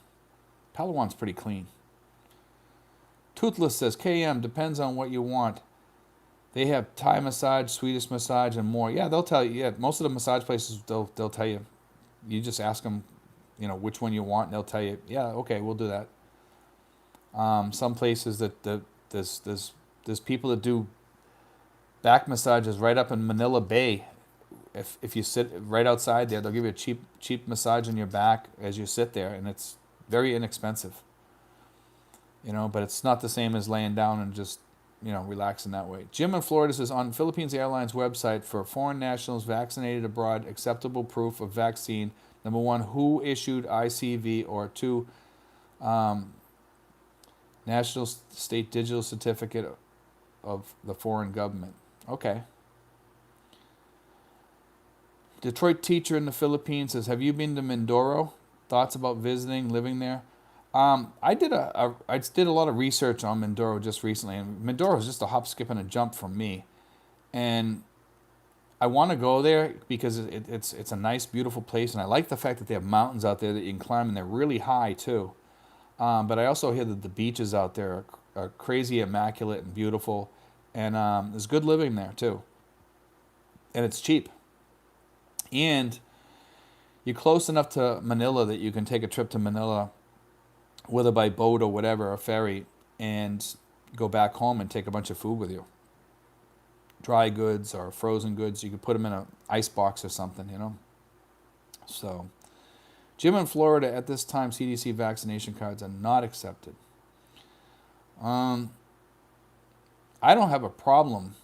Palawan's pretty clean. Toothless says, KM, depends on what you want. They have Thai massage, Swedish massage, and more. Yeah, they'll tell you. Yeah, most of the massage places, they'll tell you. You just ask them, which one you want, and they'll tell you, yeah, okay, we'll do that. Some places that there's people that do back massages right up in Manila Bay. If you sit right outside there, they'll give you a cheap massage on your back as you sit there, and it's very inexpensive. But it's not the same as laying down and just, relaxing that way. Jim in Florida says, on Philippines Airlines website, for foreign nationals vaccinated abroad, acceptable proof of vaccine, number 1, who issued ICV, or 2, national state digital certificate of the foreign government. Okay. Detroit teacher in the Philippines says, have you been to Mindoro? Thoughts about visiting, living there? I did a lot of research on Mindoro just recently, and Mindoro is just a hop, skip, and a jump from me, and I want to go there because it's a nice, beautiful place, and I like the fact that they have mountains out there that you can climb, and they're really high too. But I also hear that the beaches out there are crazy, immaculate, and beautiful, and there's good living there too, and it's cheap, and you're close enough to Manila that you can take a trip to Manila, whether by boat or whatever, a ferry, and go back home and take a bunch of food with you. Dry goods or frozen goods, you could put them in an ice box or something, you know. So, Jim in Florida, at this time, CDC vaccination cards are not accepted. I don't have a problem.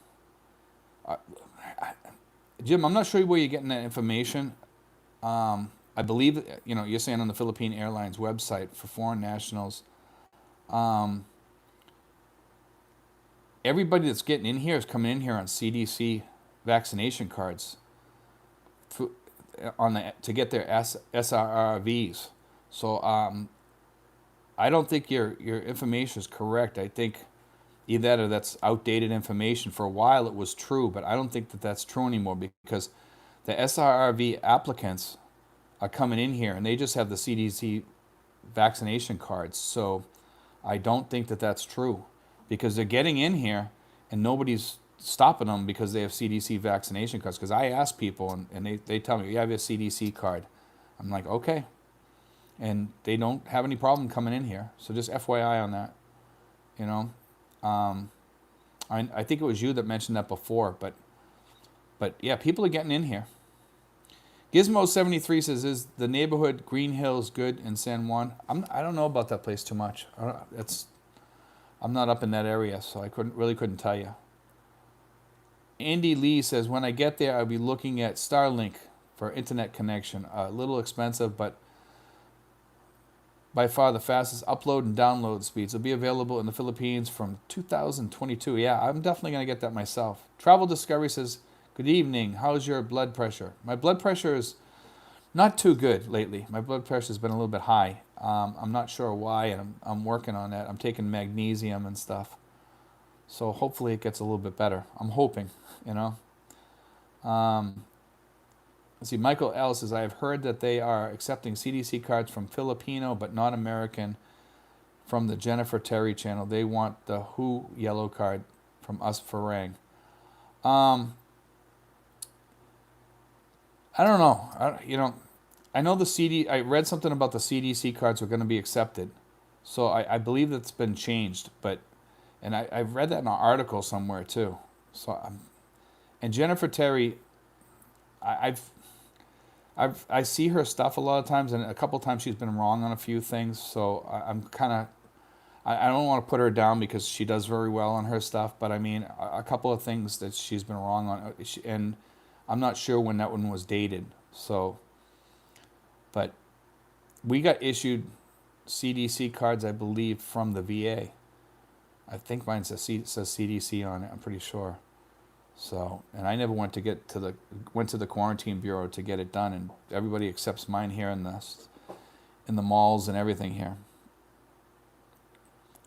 Jim, I'm not sure where you're getting that information. I believe, you're saying on the Philippine Airlines website for foreign nationals, everybody that's getting in here is coming in here on CDC vaccination cards to get their SRRVs. So I don't think your information is correct. I think either that or that's outdated information. For a while it was true, but I don't think that that's true anymore because the SRRV applicants are coming in here and they just have the CDC vaccination cards. So I don't think that that's true because they're getting in here and nobody's stopping them because they have CDC vaccination cards. Because I ask people and they tell me, you have your CDC card. I'm like, okay. And they don't have any problem coming in here. So just FYI on that, you know. I think it was you that mentioned that before, but yeah, people are getting in here. Gizmo73 says, is the neighborhood Green Hills good in San Juan? I don't know about that place too much. I'm not up in that area, so I couldn't tell you. Andy Lee says, when I get there, I'll be looking at Starlink for internet connection. A little expensive, but by far the fastest upload and download speeds. Will be available in the Philippines from 2022. Yeah, I'm definitely going to get that myself. Travel Discovery says, good evening. How's your blood pressure? My blood pressure is not too good lately. My blood pressure has been a little bit high. I'm not sure why, and I'm working on that. I'm taking magnesium and stuff. So hopefully it gets a little bit better. I'm hoping, you know. Let's see, Michael L. says, I have heard that they are accepting CDC cards from Filipino but not American from the Jennifer Terry channel. They want the WHO yellow card from us Farang. I don't know. I know I read something about the CDC cards were going to be accepted. So I believe that's been changed. And I've read that in an article somewhere too. And Jennifer Terry, I see her stuff a lot of times, and a couple of times she's been wrong on a few things. So I'm kind of, I don't want to put her down because she does very well on her stuff. But I mean, a couple of things that she's been wrong on, and I'm not sure when that one was dated. So, but we got issued CDC cards, I believe, from the VA. I think mine says CDC on it. I'm pretty sure. So, and I never went to the quarantine bureau to get it done, and everybody accepts mine here in the malls and everything here.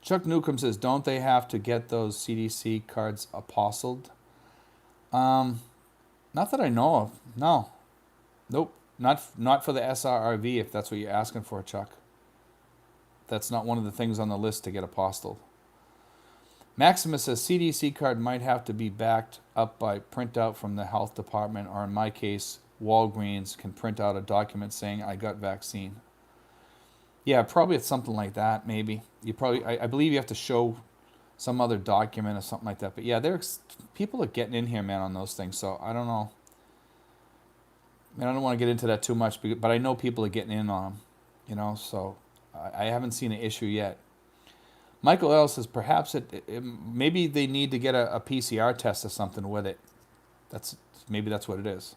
Chuck Newcomb says, don't they have to get those CDC cards apostilled? Not that I know of. No. Nope. Not for the SRRV, if that's what you're asking for, Chuck. That's not one of the things on the list to get apostilled. Maximus says CDC card might have to be backed up by printout from the health department, or in my case, Walgreens can print out a document saying I got vaccine. Yeah, probably it's something like that, maybe. I believe you have to show some other document or something like that. But yeah, people are getting in here, man, on those things. So I don't know. I don't want to get into that too much, but I know people are getting in on them, so I haven't seen an issue yet. Michael L. says, perhaps maybe they need to get a PCR test or something with it. Maybe that's what it is.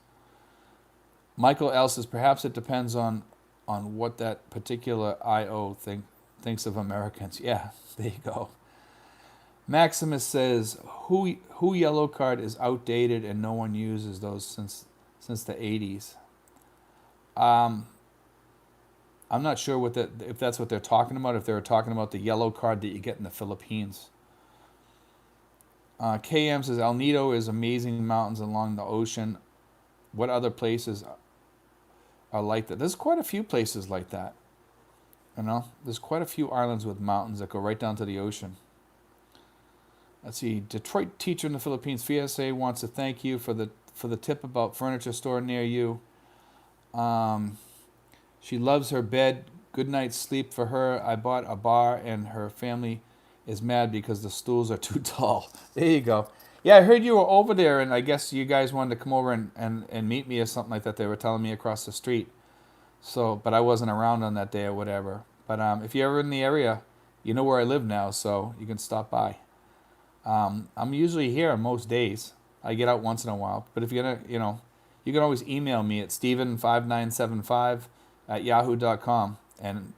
Michael L. says, perhaps it depends on what that particular IO thinks of Americans. Yeah, there you go. Maximus says, who yellow card is outdated and no one uses those since the 80s. I'm not sure if that's what they're talking about, if they were talking about the yellow card that you get in the Philippines. KM says, El Nido is amazing mountains along the ocean. What other places are like that? There's quite a few places like that. There's quite a few islands with mountains that go right down to the ocean. Let's see, Detroit teacher in the Philippines, FSA wants to thank you for the tip about furniture store near you. She loves her bed. Good night's sleep for her. I bought a bar and her family is mad because the stools are too tall. There you go. Yeah, I heard you were over there, and I guess you guys wanted to come over and meet me or something like that. They were telling me across the street. So, but I wasn't around on that day or whatever. But if you're ever in the area, you know where I live now, so you can stop by. I'm usually here most days. I get out once in a while. But if you're gonna, you can always email me at steven5975 at yahoo.com, and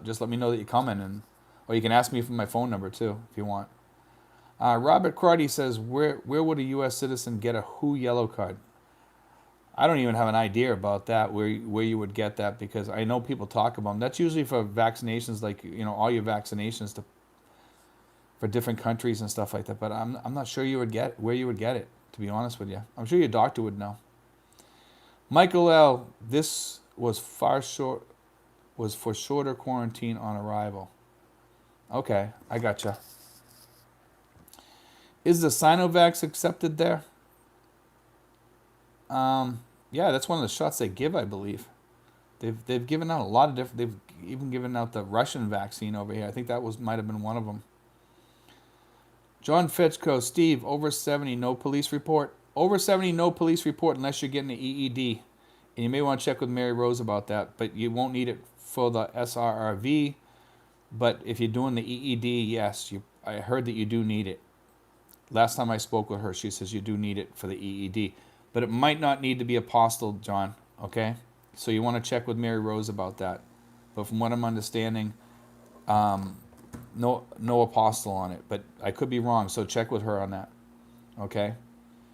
just let me know that you're coming, or you can ask me for my phone number too if you want. Robert Crotty says, where would a U.S. citizen get a WHO yellow card? I don't even have an idea about that, where you would get that, because I know people talk about them. That's usually for vaccinations, like, all your vaccinations for different countries and stuff like that. But I'm not sure where you would get it, to be honest with you. I'm sure your doctor would know. Michael L., this was for shorter quarantine on arrival. Okay, I gotcha. Is the Sinovac accepted there? Yeah, that's one of the shots they give, I believe. They've given out a lot of different. They've even given out the Russian vaccine over here. I think that might have been one of them. John Fitchko, Steve, over 70, no police report. Over 70, no police report unless you're getting the EED. And you may want to check with Mary Rose about that, but you won't need it for the SRRV. But if you're doing the EED, yes, I heard that you do need it. Last time I spoke with her, she says you do need it for the EED. But it might not need to be apostilled, John, okay? So you want to check with Mary Rose about that. But from what I'm understanding, no apostle on it. But I could be wrong, so check with her on that, okay?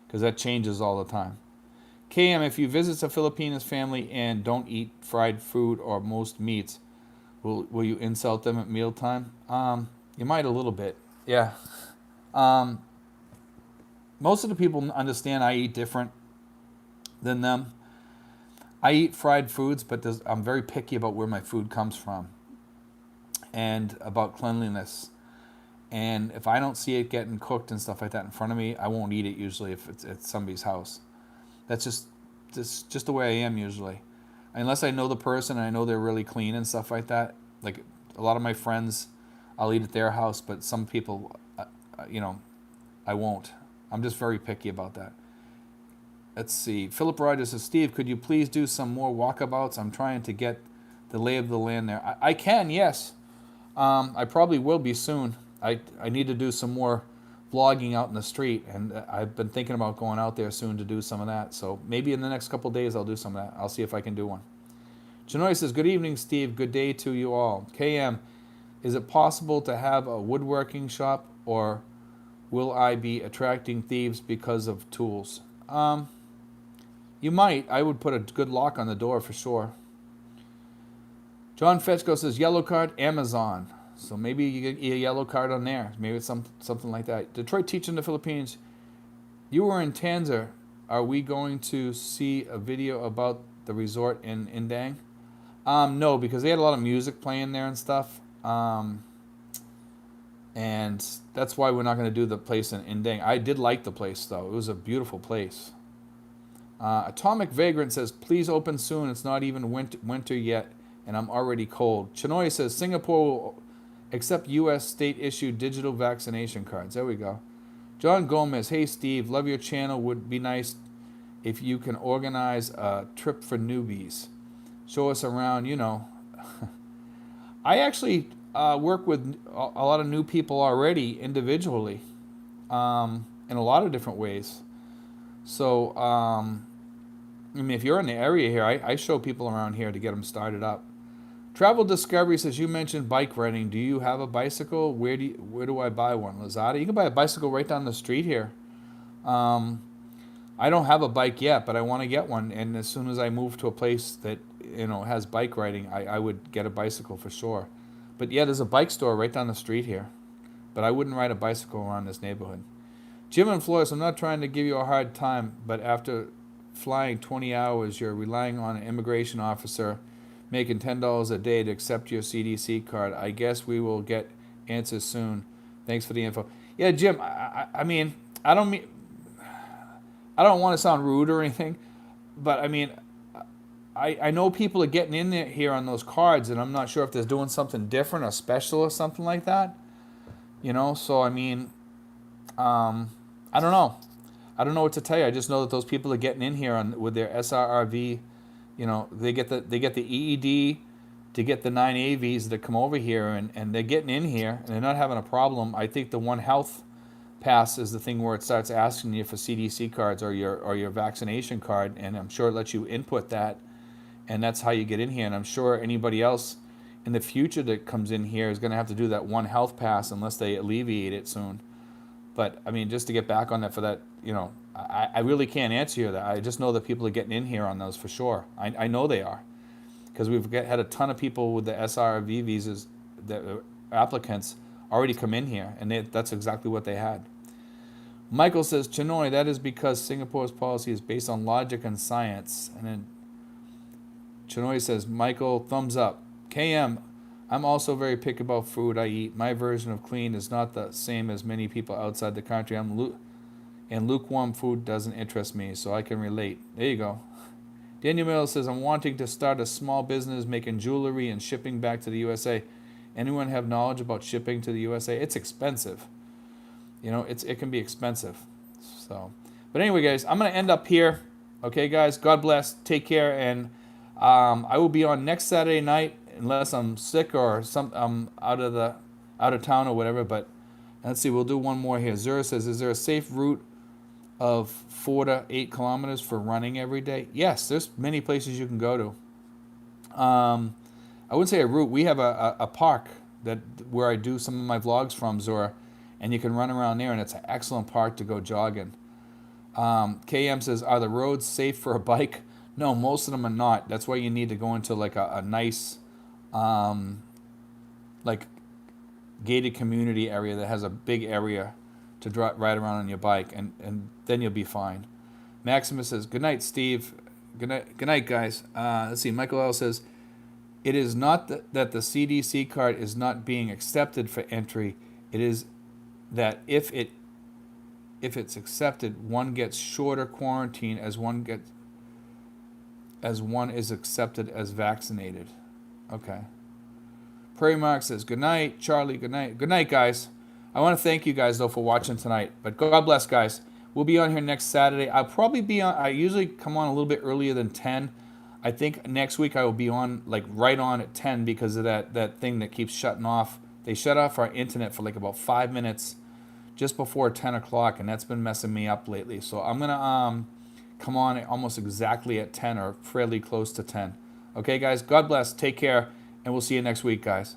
Because that changes all the time. KM, if you visit a Filipino family and don't eat fried food or most meats, will you insult them at mealtime? You might a little bit, yeah. Most of the people understand I eat different than them. I eat fried foods, but I'm very picky about where my food comes from and about cleanliness. And if I don't see it getting cooked and stuff like that in front of me, I won't eat it usually if it's at somebody's house. That's just the way I am usually. Unless I know the person and I know they're really clean and stuff like that. Like a lot of my friends, I'll eat at their house, but some people, I won't. I'm just very picky about that. Let's see. Philip Rogers says, Steve, could you please do some more walkabouts? I'm trying to get the lay of the land there. I can, yes. I probably will be soon. I need to do some more vlogging out in the street, and I've been thinking about going out there soon to do some of that. So maybe in the next couple of days I'll do some of that. I'll see if I can do one. Janoy says, good evening, Steve. Good day to you all. KM, is it possible to have a woodworking shop, or will I be attracting thieves because of tools? You might. I would put a good lock on the door for sure. John Fetchko says, yellow card, Amazon. So maybe you get a yellow card on there. Maybe it's something like that. Detroit Teaching the Philippines. You were in Tanzania. Are we going to see a video about the resort in Indang? No, because they had a lot of music playing there and stuff. And that's why we're not going to do the place in Indang. I did like the place, though. It was a beautiful place. Atomic Vagrant says, please open soon. It's not even winter yet, and I'm already cold. Chinoy says, Singapore will accept U.S. state-issued digital vaccination cards. There we go. John Gomez, hey, Steve, love your channel. Would be nice if you can organize a trip for newbies. Show us around, I actually work with a lot of new people already individually in a lot of different ways. So, if you're in the area here, I show people around here to get them started up. Travel Discovery says, you mentioned bike renting. Do you have a bicycle? Where do I buy one? Lazada? You can buy a bicycle right down the street here. I don't have a bike yet, but I want to get one. And as soon as I move to a place that has bike riding, I would get a bicycle for sure. But yeah, there's a bike store right down the street here. But I wouldn't ride a bicycle around this neighborhood. Jim and Flores, I'm not trying to give you a hard time, but after flying 20 hours, you're relying on an immigration officer making $10 a day to accept your CDC card. I guess we will get answers soon. Thanks for the info. Yeah, Jim, I don't want to sound rude or anything, but I know people are getting in there here on those cards, and I'm not sure if they're doing something different or special or something like that. You know, so I mean, I don't know. I don't know what to tell you. I just know that those people are getting in here on with their SRRV. You know, they get the EED to get the 9AVs that come over here, and they're getting in here and they're not having a problem. I think the One Health Pass is the thing where it starts asking you for CDC cards or your vaccination card, and I'm sure it lets you input that, and that's how you get in here. And I'm sure anybody else in the future that comes in here is going to have to do that One Health Pass unless they alleviate it soon. But I mean, just to get back on that for that, you know, I really can't answer you that. I just know that people are getting in here on those for sure. I know they are because had a ton of people with the SRV visas, that applicants already come in here, and that's exactly what they had. Michael says, Chinoy, that is because Singapore's policy is based on logic and science. And then Chinoy says, Michael, thumbs up. KM, I'm also very picky about food I eat. My version of clean is not the same as many people outside the country. And lukewarm food doesn't interest me, so I can relate. There you go. Daniel Miller says, I'm wanting to start a small business making jewelry and shipping back to the USA. Anyone have knowledge about shipping to the USA? It's expensive. You know, it can be expensive. So, but anyway, guys, I'm going to end up here. Okay, guys, God bless. Take care. And I will be on next Saturday night unless I'm sick or I'm out of town or whatever. But let's see, we'll do one more here. Zura says, is there a safe route of 4 to 8 kilometers for running every day? Yes, there's many places you can go to. I wouldn't say a route. We have a park where I do some of my vlogs from, Zora, and you can run around there, and it's an excellent park to go jogging. KM says, are the roads safe for a bike? No, most of them are not. That's why you need to go into like a nice, like gated community area that has a big area to ride around on your bike, and then you'll be fine. Maximus says, good night, Steve. Good night, guys. Let's see. Michael L. says, it is not that the CDC card is not being accepted for entry. It is that if it's accepted, one gets shorter quarantine as one is accepted as vaccinated. Okay. Prairie Mark says, good night. Charlie, good night. Good night, guys. I want to thank you guys, though, for watching tonight. But God bless, guys. We'll be on here next Saturday. I'll probably be on, I usually come on a little bit earlier than 10. I think next week I will be on, like, right on at 10 because of that thing that keeps shutting off. They shut off our internet for, like, about 5 minutes just before 10 o'clock, and that's been messing me up lately. So I'm going to come on almost exactly at 10 or fairly close to 10. Okay, guys? God bless. Take care, and we'll see you next week, guys.